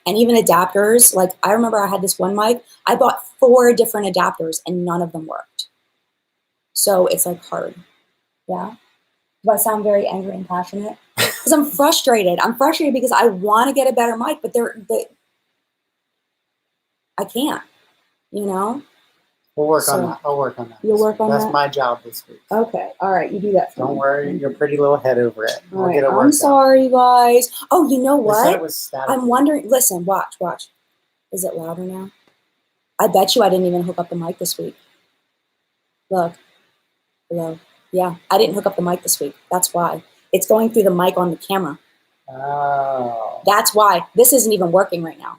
And even adapters, like I remember I had this one mic, I bought 4 different adapters and none of them worked. So it's like hard. Yeah. Do I sound very angry and passionate? Because I'm frustrated. I'm frustrated because I want to get a better mic, but I can't, you know? We'll work on that. I'll work on that. You'll work on that? That's my job this week. Okay. All right. You do that for me. Don't worry your pretty little head over it. All right. I'm sorry, you guys. Oh, you know what? They said it was static. I'm wondering. Listen, watch. Is it louder now? I bet you I didn't even hook up the mic this week. Look. Hello. Yeah, I didn't hook up the mic this week. That's why. It's going through the mic on the camera. Oh. That's why. This isn't even working right now.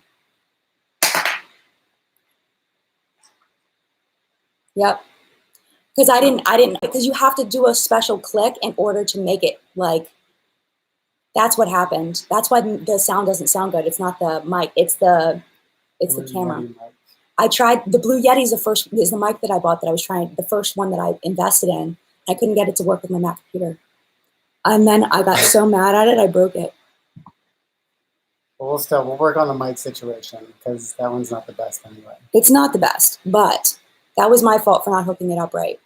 Yep. Because I didn't, because you have to do a special click in order to make it like, that's what happened. That's why the sound doesn't sound good. It's not the mic, it's the camera. I tried, the Blue Yeti is the mic that I bought that I was trying, the first one that I invested in. I couldn't get it to work with my Mac computer. And then I got so mad at it, I broke it. Well, we'll work on the mic situation because that one's not the best anyway. It's not the best, but that was my fault for not hooking it up right.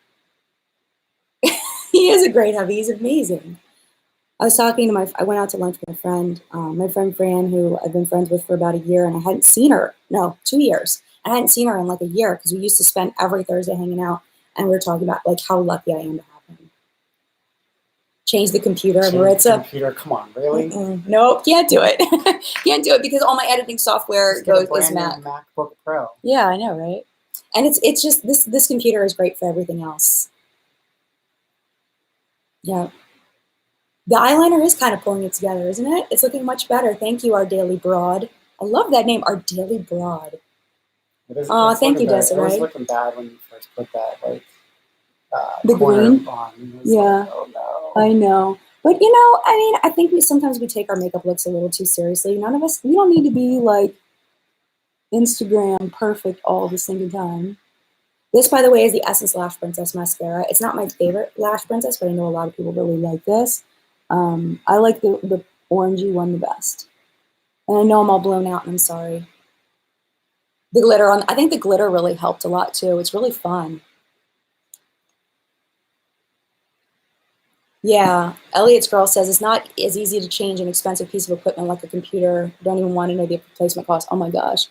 He is a great hubby. He's amazing. I was talking to I went out to lunch with my friend Fran, who I've been friends with for about a year, and I hadn't seen her, 2 years. I hadn't seen her in like a year because we used to spend every Thursday hanging out, and we were talking about like how lucky I am to have him. Change the computer, Maritza. Computer, come on, really? Nope, can't do it. Can't do it because all my editing software is Mac. MacBook Pro. Yeah, I know, right? And it's just this computer is great for everything else. Yeah. The eyeliner is kind of pulling it together, isn't it? It's looking much better. Thank you, Our Daily Broad. I love that name, Our Daily Broad. Oh, thank you, Desiree. It was looking bad when you first put that, like, the green on. Yeah, like, oh, no. I know. But, I mean, I think sometimes we take our makeup looks a little too seriously. None of us, we don't need to be, like, Instagram perfect all the single time. This, by the way, is the Essence Lash Princess mascara. It's not my favorite Lash Princess, but I know a lot of people really like this. I like the orangey one the best. And I know I'm all blown out, and I'm sorry. The glitter I think the glitter really helped a lot, too. It's really fun. Yeah, Elliot's girl says it's not as easy to change an expensive piece of equipment like a computer. Don't even want to know the replacement cost. Oh, my gosh.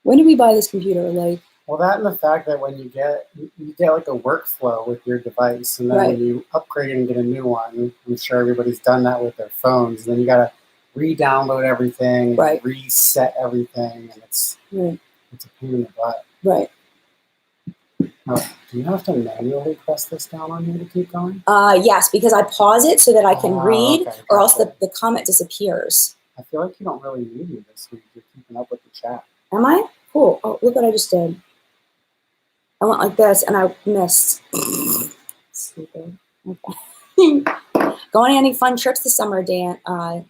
When did we buy this computer? Like, well, that and the fact that when you get like a workflow with your device, and then when you upgrade and get a new one, I'm sure everybody's done that with their phones. Then you got to re-download everything, and reset everything, and it's a pain in the butt. Right. Oh, do you have to manually press this down on here to keep going? Yes, because I pause it so that I can read, or else the comment disappears. I feel like you don't really need me this week. You're keeping up with the chat. Am I? Cool. Oh, look what I just did. I went like this, and I missed. Stupid. Okay. Going on any fun trips this summer, Dana? I'm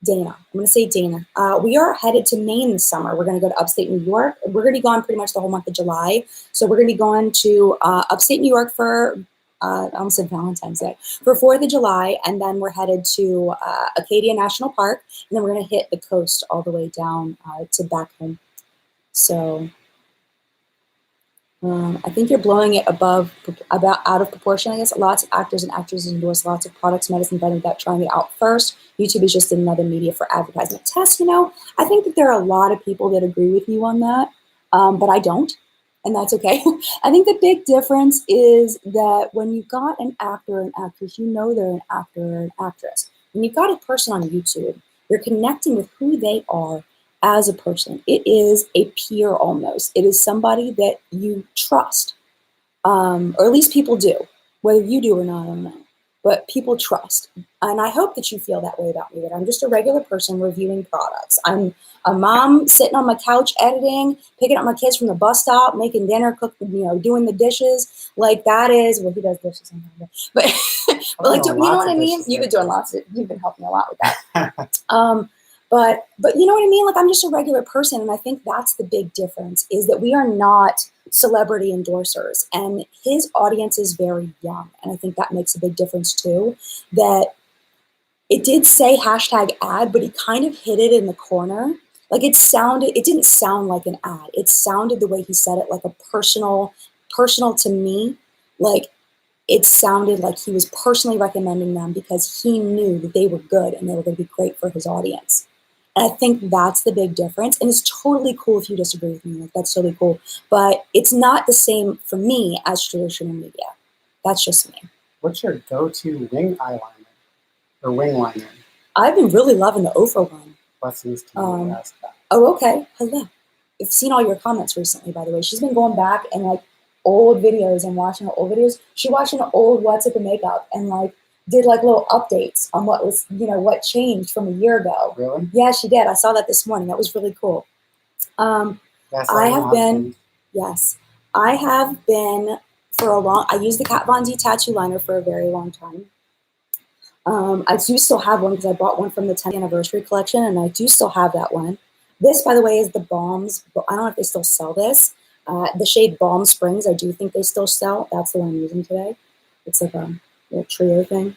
going to say Dana. We are headed to Maine this summer. We're going to go to upstate New York. We're going to be gone pretty much the whole month of July. So we're going to be going to upstate New York for, I almost said Valentine's Day, for 4th of July. And then we're headed to Acadia National Park. And then we're going to hit the coast all the way down to back home. So I think you're blowing it out of proportion, I guess. Lots of actors and actresses endorse lots of products, medicine, vitamin without trying it out first. YouTube is just another media for advertisement tests, I think that there are a lot of people that agree with you on that, but I don't, and that's okay. I think the big difference is that when you've got an actor or an actress, they're an actor or an actress. When you've got a person on YouTube, you're connecting with who they are as a person. It is a peer almost. It is somebody that you trust, or at least people do. Whether you do or not, I don't know. But people trust. And I hope that you feel that way about me, that I'm just a regular person reviewing products. I'm a mom sitting on my couch editing, picking up my kids from the bus stop, making dinner, cooking, doing the dishes. Like that is, well, he does dishes sometimes. But, like, you know what I mean? You've been doing you've been helping me a lot with that. But you know what I mean? Like, I'm just a regular person, and I think that's the big difference, is that we are not celebrity endorsers, and his audience is very young, and I think that makes a big difference too, that it did say #ad, but he kind of hit it in the corner. Like, it didn't sound like an ad. It sounded the way he said it, like a personal to me. Like, it sounded like he was personally recommending them because he knew that they were good and they were going to be great for his audience. And I think that's the big difference. And it's totally cool if you disagree with me. Like, that's totally cool. But it's not the same for me as traditional media. That's just me. What's your go-to wing eyeliner or wing liner? I've been really loving the Ofra one. Blessings to you. Oh, okay. Hello. I've seen all your comments recently, by the way. She's been going back and, like, old videos and watching her old videos. She watching the old What's Up in Makeup and, like, did like little updates on what was, what changed from a year ago. Really? Yeah, she did. I saw that this morning. That was really cool. Yes, I have been, yes, I have been I used the Kat Von D tattoo liner for a very long time. I do still have one because I bought one from the 10th anniversary collection, and I do still have that one. This, by the way, is the Balms. I don't know if they still sell this. The shade Balm Springs, I do think they still sell. That's the one I'm using today. It's like a little trio thing.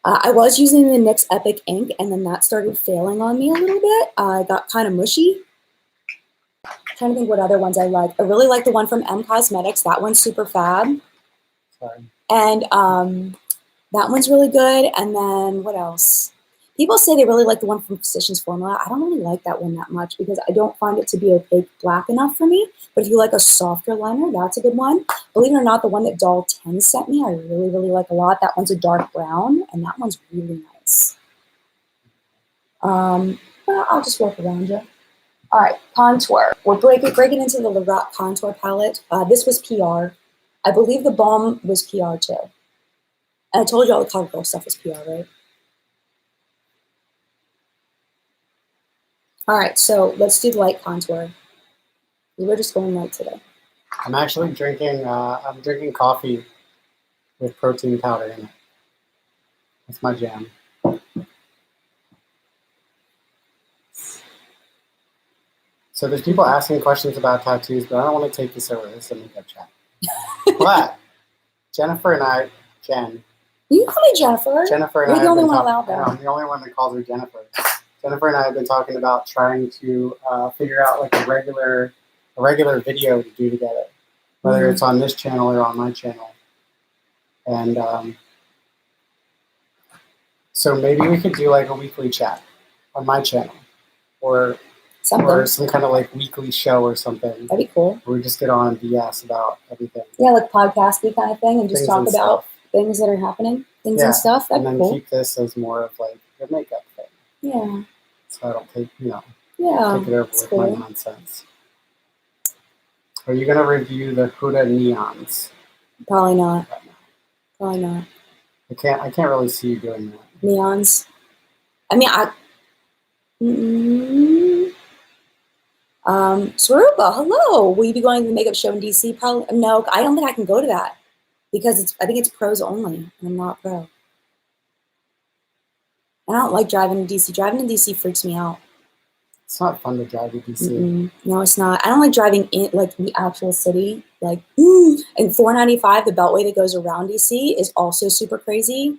I was using the NYX Epic ink, and then that started failing on me a little bit. I got kind of mushy. I'm trying to think what other ones I like. I really like the one from Cosmetics. That one's super fab. Sorry. And that one's really good. And then what else? People say they really like the one from Physicians Formula. I don't really like that one that much because I don't find it to be opaque black enough for me. But if you like a softer liner, that's a good one. Believe it or not, the one that Doll 10 sent me, I really, really like a lot. That one's a dark brown, and that one's really nice. Well, I'll just work around you. All right, contour. We're breaking into the Lorac contour palette. This was PR. I believe the Balm was PR too. And I told you all the CoverGirl stuff was PR, right? All right, so let's do light contour. We were just going light today. I'm actually drinking. I'm drinking coffee with protein powder in it. That's my jam. So there's people asking questions about tattoos, but I don't want to take this over. This is a makeup chat. But Jennifer and I, Jen. You can call me Jennifer. Jennifer and You're I the have only been one talking. allowed there. I'm the only one that calls her Jennifer. Jennifer and I have been talking about trying to figure out like a regular video to do together, whether it's on this channel or on my channel. And so maybe we could do like a weekly chat on my channel, or some kind of like weekly show or something. That'd be cool. Where we just get on and BS about everything. Yeah, like podcasty kind of thing, and just talk about things that are happening, things and stuff. That'd be cool. Keep this as more of like a makeup thing. Yeah. So I don't take, take it over with cool. my nonsense. Are you going to review the Huda neons? Probably not. Probably not. I can't really see you doing that. Neons. I mean, Swarupa, hello. Will you be going to the makeup show in DC? Probably. No, I don't think I can go to that because I think it's pros only, and I'm not pro. I don't like driving to DC. Driving to DC freaks me out. It's not fun to drive to DC. No, it's not. I don't like driving in like the actual city. Like, and 495, the beltway that goes around DC, is also super crazy.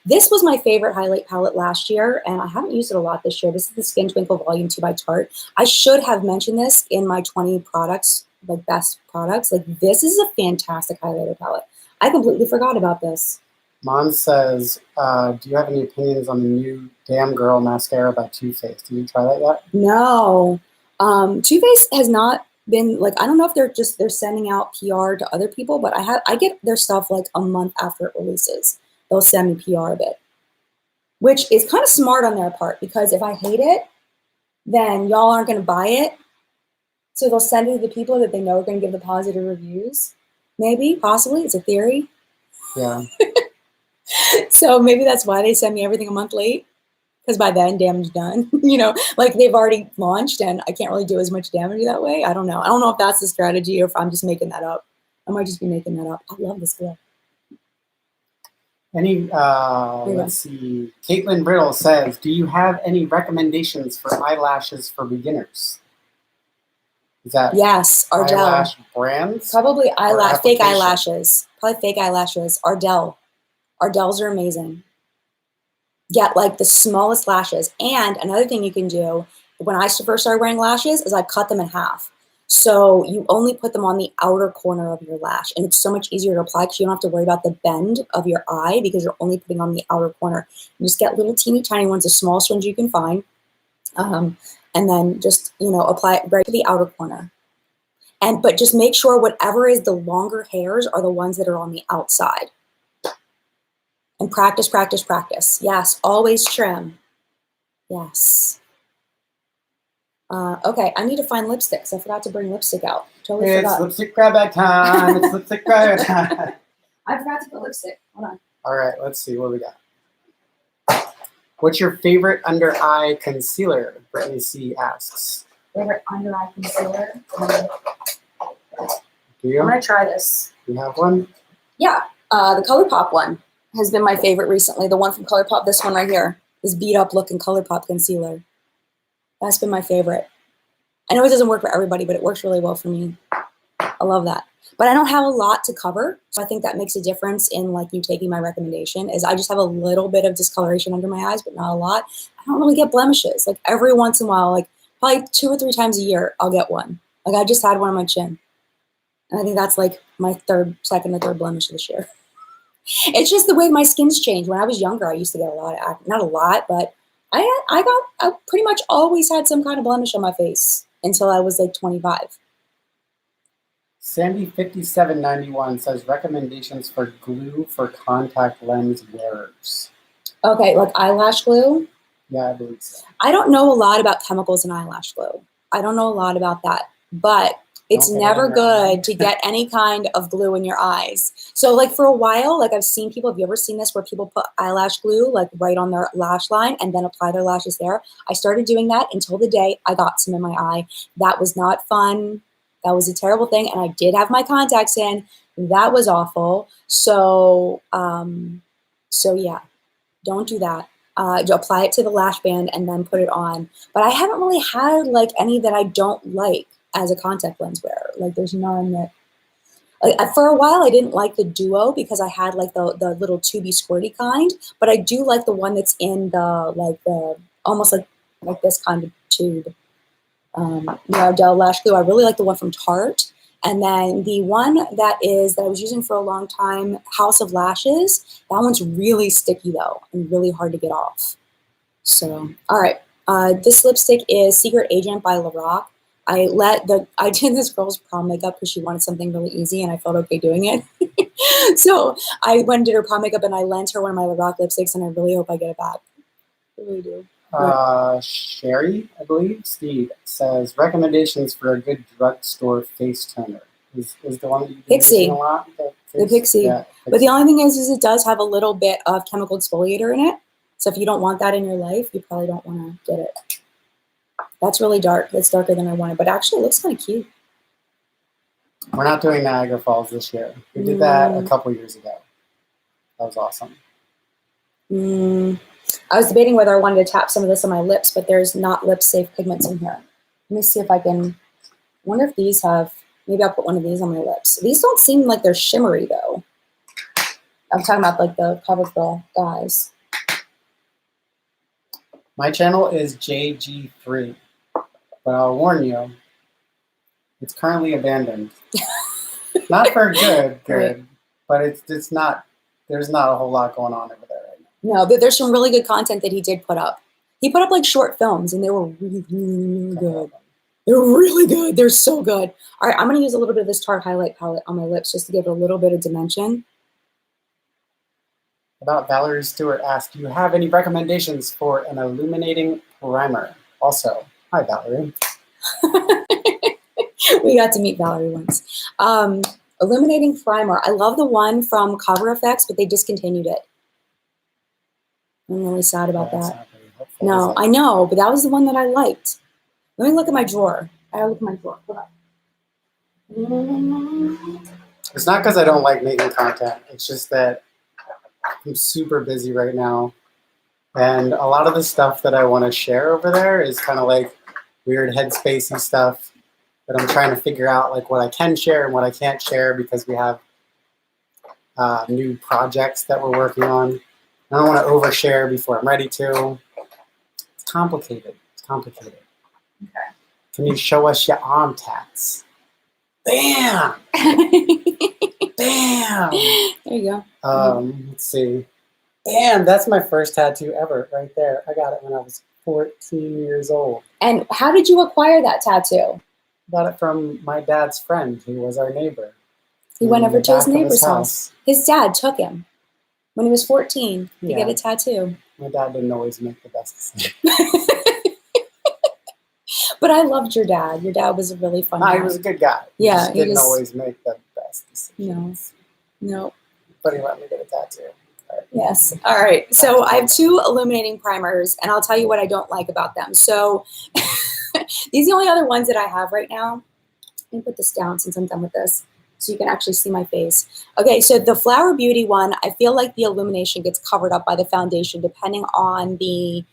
This was my favorite highlight palette last year, and I haven't used it a lot this year. This is the Skin Twinkle Volume 2 by Tarte. I should have mentioned this in my 20 products, like best products. Like, this is a fantastic highlighter palette. I completely forgot about this. Mon says, do you have any opinions on the new Damn Girl mascara by Too Faced? Did you try that yet? No. Too Faced has not been, like, I don't know if they're sending out PR to other people, but I get their stuff like a month after it releases. They'll send me PR of it, which is kind of smart on their part, because if I hate it, then y'all aren't going to buy it. So they'll send it to the people that they know are going to give the positive reviews. Maybe, possibly, it's a theory. Yeah. So maybe that's why they send me everything a month late, because by then damage done. Like they've already launched and I can't really do as much damage that way. I don't know. I don't know if that's the strategy or if I'm just making that up. I might just be making that up. I love this girl. Let's see. Caitlin Brittle says, do you have any recommendations for eyelashes for beginners? Is that Ardell. Eyelash brands? Probably fake eyelashes. Probably fake eyelashes. Ardell. Ardell's are amazing. Get like the smallest lashes. And another thing you can do, when I first started wearing lashes, is I cut them in half. So you only put them on the outer corner of your lash, and it's so much easier to apply because you don't have to worry about the bend of your eye because you're only putting on the outer corner. You just get little teeny tiny ones, the smallest ones you can find, and then just apply it right to the outer corner. But just make sure whatever is the longer hairs are the ones that are on the outside. And practice, practice, practice. Yes, always trim. Yes. Okay, I need to find lipsticks. I forgot to bring lipstick out. Totally forgot. It's lipstick grab bag time. It's lipstick grab bag time. I forgot to put lipstick. Hold on. All right, let's see what we got. What's your favorite under eye concealer? Brittany C asks. Favorite under eye concealer? Do you? I'm gonna try this. You have one? Yeah, the ColourPop one has been my favorite recently. The one from ColourPop, this one right here, this beat up looking ColourPop concealer. That's been my favorite. I know it doesn't work for everybody, but it works really well for me. I love that. But I don't have a lot to cover, so I think that makes a difference in like you taking my recommendation. Is I just have a little bit of discoloration under my eyes, but not a lot. I don't really get blemishes. Like every once in a while, like probably 2 or 3 times a year, I'll get one. Like I just had one on my chin, and I think that's like my second or third blemish this year. It's just the way my skin's changed. When I was younger, I used to get a lot of acne. Not a lot, but I pretty much always had some kind of blemish on my face until I was like 25. Sandy5791 says recommendations for glue for contact lens wearers. Okay, like eyelash glue? Yeah, I believe so. I don't know a lot about chemicals in eyelash glue. I don't know a lot about that, but it's never good to get any kind of glue in your eyes. So like for a while, like I've seen people, have you ever seen this where people put eyelash glue like right on their lash line and then apply their lashes there? I started doing that until the day I got some in my eye. That was not fun. That was a terrible thing. And I did have my contacts in. That was awful. So, yeah, don't do that. Apply it to the lash band and then put it on. But I haven't really had like any that I don't like as a contact lens wearer. Like there's none that, like for a while I didn't like the Duo because I had like the little tubey squirty kind, but I do like the one that's in the almost like this kind of tube. Gel lash glue. I really like the one from Tarte. And then the one that I was using for a long time, House of Lashes, that one's really sticky though and really hard to get off. So, all right. This lipstick is Secret Agent by Lorac. I did this girl's prom makeup because she wanted something really easy and I felt okay doing it. So I went and did her prom makeup and I lent her one of my Lorac lipsticks and I really hope I get it back. I really do. Sherry, I believe, Steve says recommendations for a good drugstore face toner. Is the one that you've been using a lot? The Pixie. Yeah, Pixie. But the only thing is it does have a little bit of chemical exfoliator in it. So if you don't want that in your life, you probably don't want to get it. That's really dark. It's darker than I wanted, but actually it looks kind of cute. We're not doing Niagara Falls this year. We did that a couple years ago. That was awesome. I was debating whether I wanted to tap some of this on my lips, but there's not lip-safe pigments in here. Let me see if I can, wonder if these have, maybe I'll put one of these on my lips. These don't seem like they're shimmery though. I'm talking about like the CoverGirl guys. My channel is JG3, but I'll warn you, it's currently abandoned. Not for good, right. But it's not, there's not a whole lot going on over there right now. No, there's some really good content that he did put up. He put up like short films and they were really, really good. They're really good. They're so good. All right, I'm going to use a little bit of this Tarte highlight palette on my lips just to give it a little bit of dimension. About Valerie Stewart asked, do you have any recommendations for an illuminating primer? Also, hi Valerie. We got to meet Valerie once. Illuminating primer. I love the one from Cover FX, but they discontinued it. I'm really sad about that. No, I know, but that was the one that I liked. Let me look at my drawer. I gotta look at my drawer. Hold on. It's not because I don't like making content. It's just that I'm super busy right now. And a lot of the stuff that I want to share over there is kind of like weird headspacey stuff that I'm trying to figure out like what I can share and what I can't share because we have new projects that we're working on. I don't want to overshare before I'm ready to. It's complicated. It's complicated. Okay. Can you show us your arm tats? Bam! Bam! There you go. Let's see. Bam! That's my first tattoo ever right there. I got it when I was 14 years old. And how did you acquire that tattoo? Got it from my dad's friend who was our neighbor. He went over to his neighbor's house. His dad took him when he was 14 to get a tattoo. My dad didn't always make the best decisions. But I loved your dad. Your dad was a really fun guy. He was a good guy. Yeah, he didn't always make the best decisions. No. But he let me get a tattoo. Yes. All right. So I have 2 illuminating primers, and I'll tell you what I don't like about them. So these are the only other ones that I have right now. Let me put this down since I'm done with this so you can actually see my face. Okay, so the Flower Beauty one, I feel like the illumination gets covered up by the foundation depending on the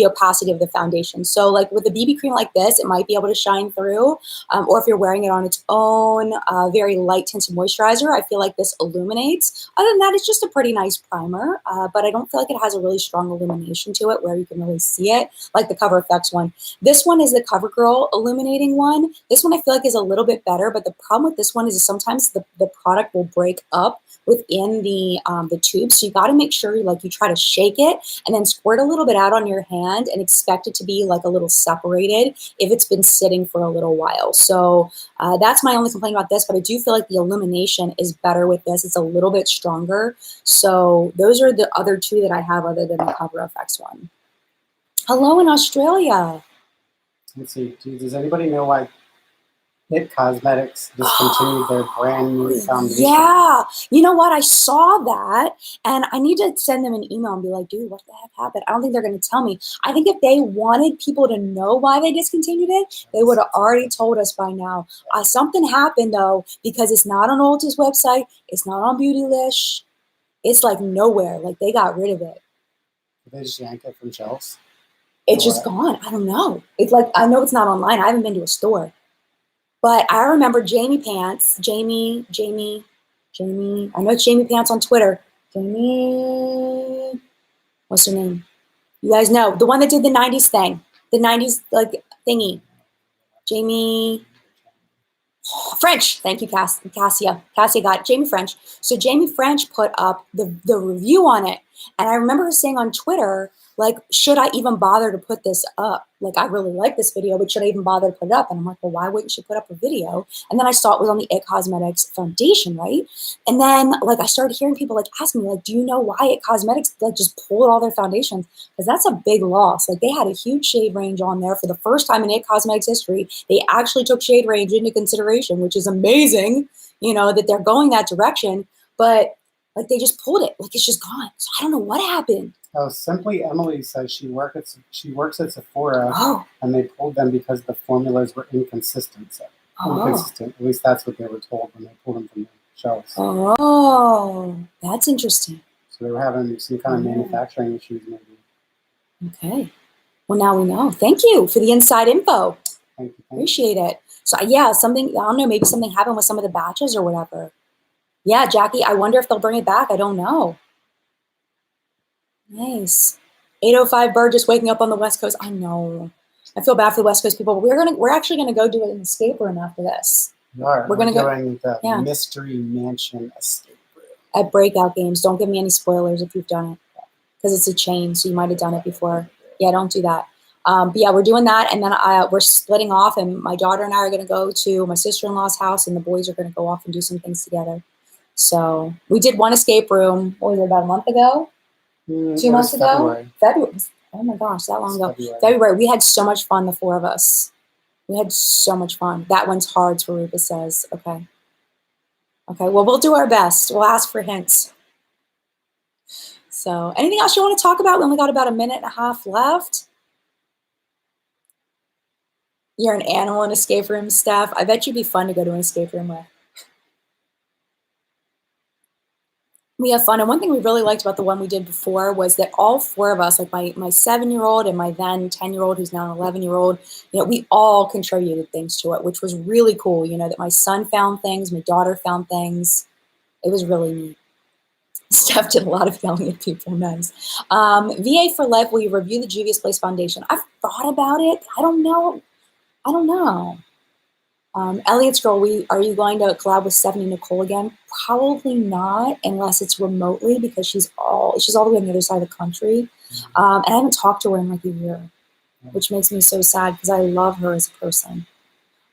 opacity of the foundation. So like with a BB cream like this, it might be able to shine through, or if you're wearing it on its own, very light tinted moisturizer, I feel like this illuminates. Other than that, it's just a pretty nice primer, but I don't feel like it has a really strong illumination to it where you can really see it, like the Cover FX one. This one is the CoverGirl illuminating one. This one I feel like is a little bit better, but the problem with this one is sometimes the product will break up within the tube. So you got to make sure you try to shake it and then squirt a little bit out on your hand and expect it to be like a little separated if it's been sitting for a little while. So that's my only complaint about this, but I do feel like the illumination is better with this. It's a little bit stronger. So those are the other 2 that I have other than the Cover FX one. Hello in Australia. Let's see. Does anybody know why It Cosmetics discontinued their brand new foundation? Yeah. You know what? I saw that, and I need to send them an email and be like, dude, what the heck happened? I don't think they're going to tell me. I think if they wanted people to know why they discontinued it, they would have already told us by now. Something happened, though, because it's not on Ulta's website. It's not on Beautylish. It's like nowhere. Like they got rid of it. Did they just yank it from shelves? It's just gone. I don't know. It's like, I know it's not online. I haven't been to a store. But I remember Jamie Pants, Jamie, I know it's Jamie Pants on Twitter. Jamie, what's her name? You guys know, the one that did the 90s thing, the 90s like thingy. Jamie French, thank you, Cassia got it. Jamie French. So Jamie French put up the review on it. And I remember her saying on Twitter, like, should I even bother to put this up? Like, I really like this video, but should I even bother to put it up? And I'm like, well, why wouldn't she put up a video? And then I saw it was on the It Cosmetics foundation, right? And then, like, I started hearing people, like, asking me, like, do you know why It Cosmetics, like, just pulled all their foundations? Because that's a big loss. Like, they had a huge shade range on there for the first time in It Cosmetics history. They actually took shade range into consideration, which is amazing, you know, that they're going that direction. But, like, they just pulled it. Like, it's just gone. So I don't know what happened. Oh, Simply Emily says she works at Sephora, and they pulled them because the formulas were inconsistent. So inconsistent. At least that's what they were told when they pulled them from the shelves. Oh, that's interesting. So they were having some kind of manufacturing issues, maybe. Okay. Well, now we know. Thank you for the inside info. Thank you. Appreciate it. So yeah, something, I don't know, maybe something happened with some of the batches or whatever. Yeah, Jackie, I wonder if they'll bring it back. I don't know. Nice. 8:05 Burgess waking up on the West Coast. I know. I feel bad for the West Coast people, but we're actually gonna go do it in the escape room after this. We're going to go the Mystery Mansion escape room at Breakout Games. Don't give me any spoilers if you've done it, because it's a chain, so you might have done it before. Yeah, don't do that. But yeah, we're doing that, and then we're splitting off, and my daughter and I are gonna go to my sister-in-law's house, and the boys are gonna go off and do some things together. So we did one escape room. What was it, about a month ago? 2 months ago? February. Oh my gosh, that long ago. February. We had so much fun, the 4 of us. We had so much fun. That one's hard, Rupa says. Okay. Okay, well, we'll do our best. We'll ask for hints. So anything else you want to talk about? We only got about a minute and a half left. You're an animal in escape room, Steph. I bet you'd be fun to go to an escape room with. We have fun. And one thing we really liked about the one we did before was that all 4 of us, like my 7-year-old and my then 10-year-old, who's now an 11-year-old, you know, we all contributed things to it, which was really cool. You know, that my son found things, my daughter found things. It was really neat. Steph did a lot of yelling at people. Nice. VA for Life, will you review the Juvia's Place Foundation? I've thought about it. I don't know. Elliot's Girl, are you going to collab with Stephanie Nicole again? Probably not, unless it's remotely, because she's all the way on the other side of the country. And I haven't talked to her in like a year, which makes me so sad because I love her as a person.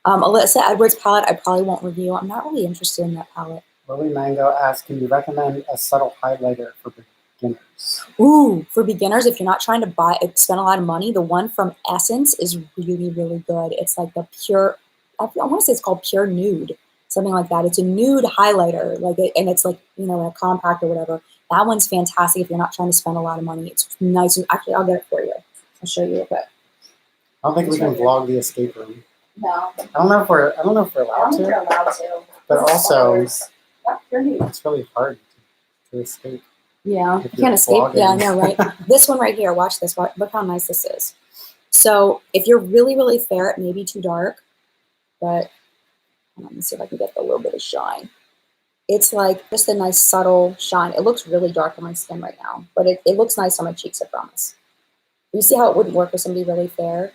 Alyssa Edwards palette, I probably won't review. I'm not really interested in that palette. Lily Mango asks, can you recommend a subtle highlighter for beginners? Ooh, for beginners, if you're not trying to spend a lot of money, the one from Essence is really, really good. It's like the pure, I want to say it's called Pure Nude, something like that. It's a nude highlighter, and it's like, you know, a compact or whatever. That one's fantastic if you're not trying to spend a lot of money. It's nice. Actually, I'll get it for you. I'll show you real quick. I don't think we can vlog the escape room. No. I don't know if we're allowed I don't think to. you're allowed to. But also, it's really hard to escape. Yeah, if you can't you're escape. vlogging. Yeah, I know, right? This one right here, watch this. Look how nice this is. So if you're really, really fair, it may be too dark, but let me see if I can get a little bit of shine. It's like just a nice subtle shine. It looks really dark on my skin right now, but it looks nice on my cheeks, I promise. You see how it wouldn't work with somebody really fair?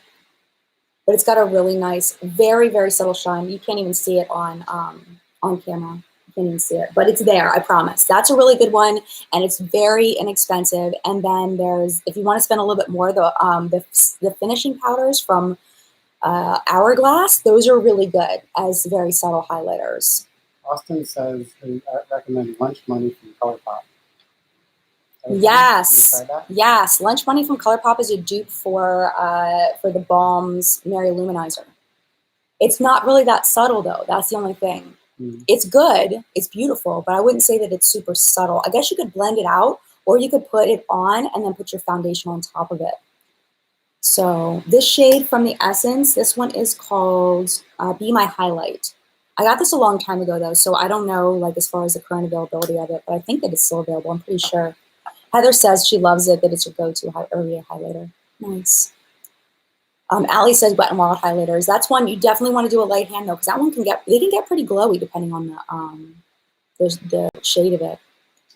But it's got a really nice, very, very subtle shine. You can't even see it on camera. You can't even see it, but it's there, I promise. That's a really good one, and it's very inexpensive. And then there's, if you want to spend a little bit more, the finishing powders from Hourglass, those are really good as very subtle highlighters. Austin says they recommend Lunch Money from ColourPop. Yes, yes. Lunch Money from ColourPop is a dupe for the Balm's Mary Luminizer. It's not really that subtle though. That's the only thing. It's good. It's beautiful, but I wouldn't say that it's super subtle. I guess you could blend it out, or you could put it on and then put your foundation on top of it. So this shade from the Essence, this one is called Be My Highlight. I got this a long time ago though, so I don't know like as far as the current availability of it, but I think that it's still available. I'm pretty sure. Heather says she loves it, that it's her go-to early highlighter. Nice. Allie says Wet n Wild highlighters. That's one you definitely want to do a light hand though, because that one can get pretty glowy depending on the shade of it.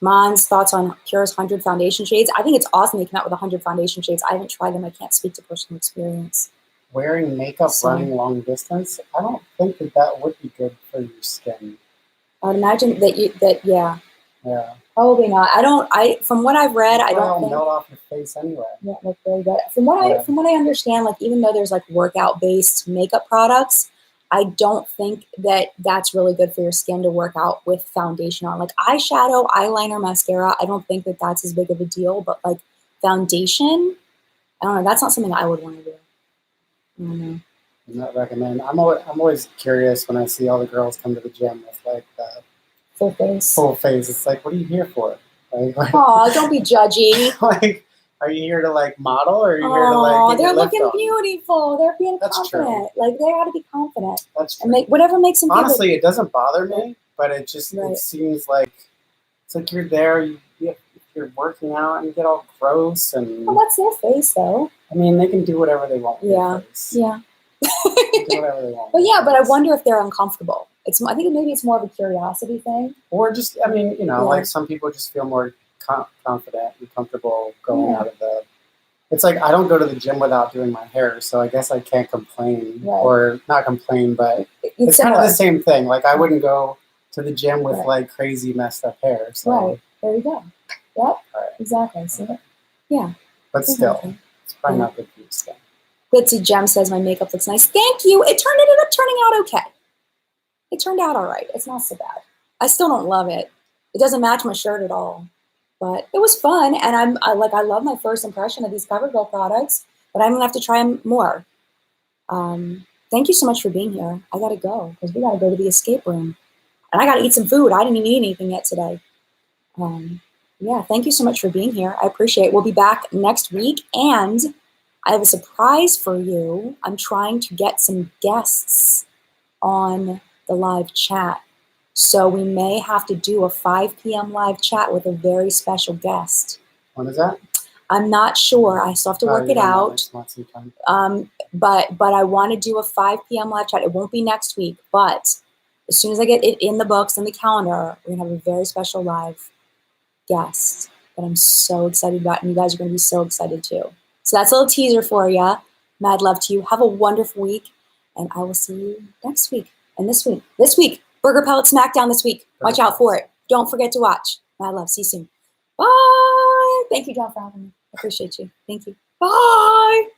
Mon's thoughts on Pure's 100 foundation shades. I think it's awesome they came out with 100 foundation shades. I haven't tried them. I can't speak to personal experience. Wearing makeup running long distance, I don't think that would be good for your skin. I would imagine that yeah. Yeah. Probably not. From what I've read, I don't think melt off your face anyway. Yeah, look very good. From what I understand, like even though there's like workout based makeup products, I don't think that that's really good for your skin to work out with foundation on. Like eyeshadow, eyeliner, mascara, I don't think that that's as big of a deal. But like foundation, I don't know. That's not something I would want to do. I don't know. Not recommend. I'm always curious when I see all the girls come to the gym with like the full face. Full face. It's like, what are you here for? Like, oh, don't be judgy. Like, are you here to like model, or are you here to like? They're looking beautiful. They're being confident. True. Like they ought to be confident. That's true. And make whatever makes them. Honestly, it doesn't bother me, but it just it seems like it's like you're there. You're working out and you get all gross and. Well, that's their face, though. I mean, they can do whatever they want. With their face. Yeah. Do whatever they want. But yeah, but I wonder if they're uncomfortable. I think maybe it's more of a curiosity thing. Or just, I mean, like some people just feel more confident and comfortable going out of the. It's like I don't go to the gym without doing my hair, so I guess I can't complain or not complain, but it's kind of the same thing. Like I wouldn't go to the gym with like crazy messed up hair. So. Right. There you go. Yep. Exactly. See? Yeah. But still, it's probably not good for your skin. Bitsy Gem says my makeup looks nice. Thank you. It ended up turning out okay. It turned out all right. It's not so bad. I still don't love it. It doesn't match my shirt at all. But it was fun, and I love my first impression of these CoverGirl products, but I'm gonna have to try them more. Thank you so much for being here. I gotta go because we gotta go to the escape room, and I gotta eat some food. I didn't even eat anything yet today. Yeah, thank you so much for being here. I appreciate it. We'll be back next week, and I have a surprise for you. I'm trying to get some guests on the live chat. So we may have to do a 5 p.m. live chat with a very special guest. When is that? I'm not sure. I still have to work it out. But I want to do a 5 p.m. live chat. It won't be next week, but as soon as I get it in the books and the calendar, we're gonna have a very special live guest that I'm so excited about, and you guys are gonna be so excited too. So that's a little teaser for you. Mad love to you. Have a wonderful week, and I will see you next week and this week. This week. Burger Pellet Smackdown this week. Watch out for it. Don't forget to watch. Mad love. See you soon. Bye. Thank you, John, for having me. I appreciate you. Thank you. Bye.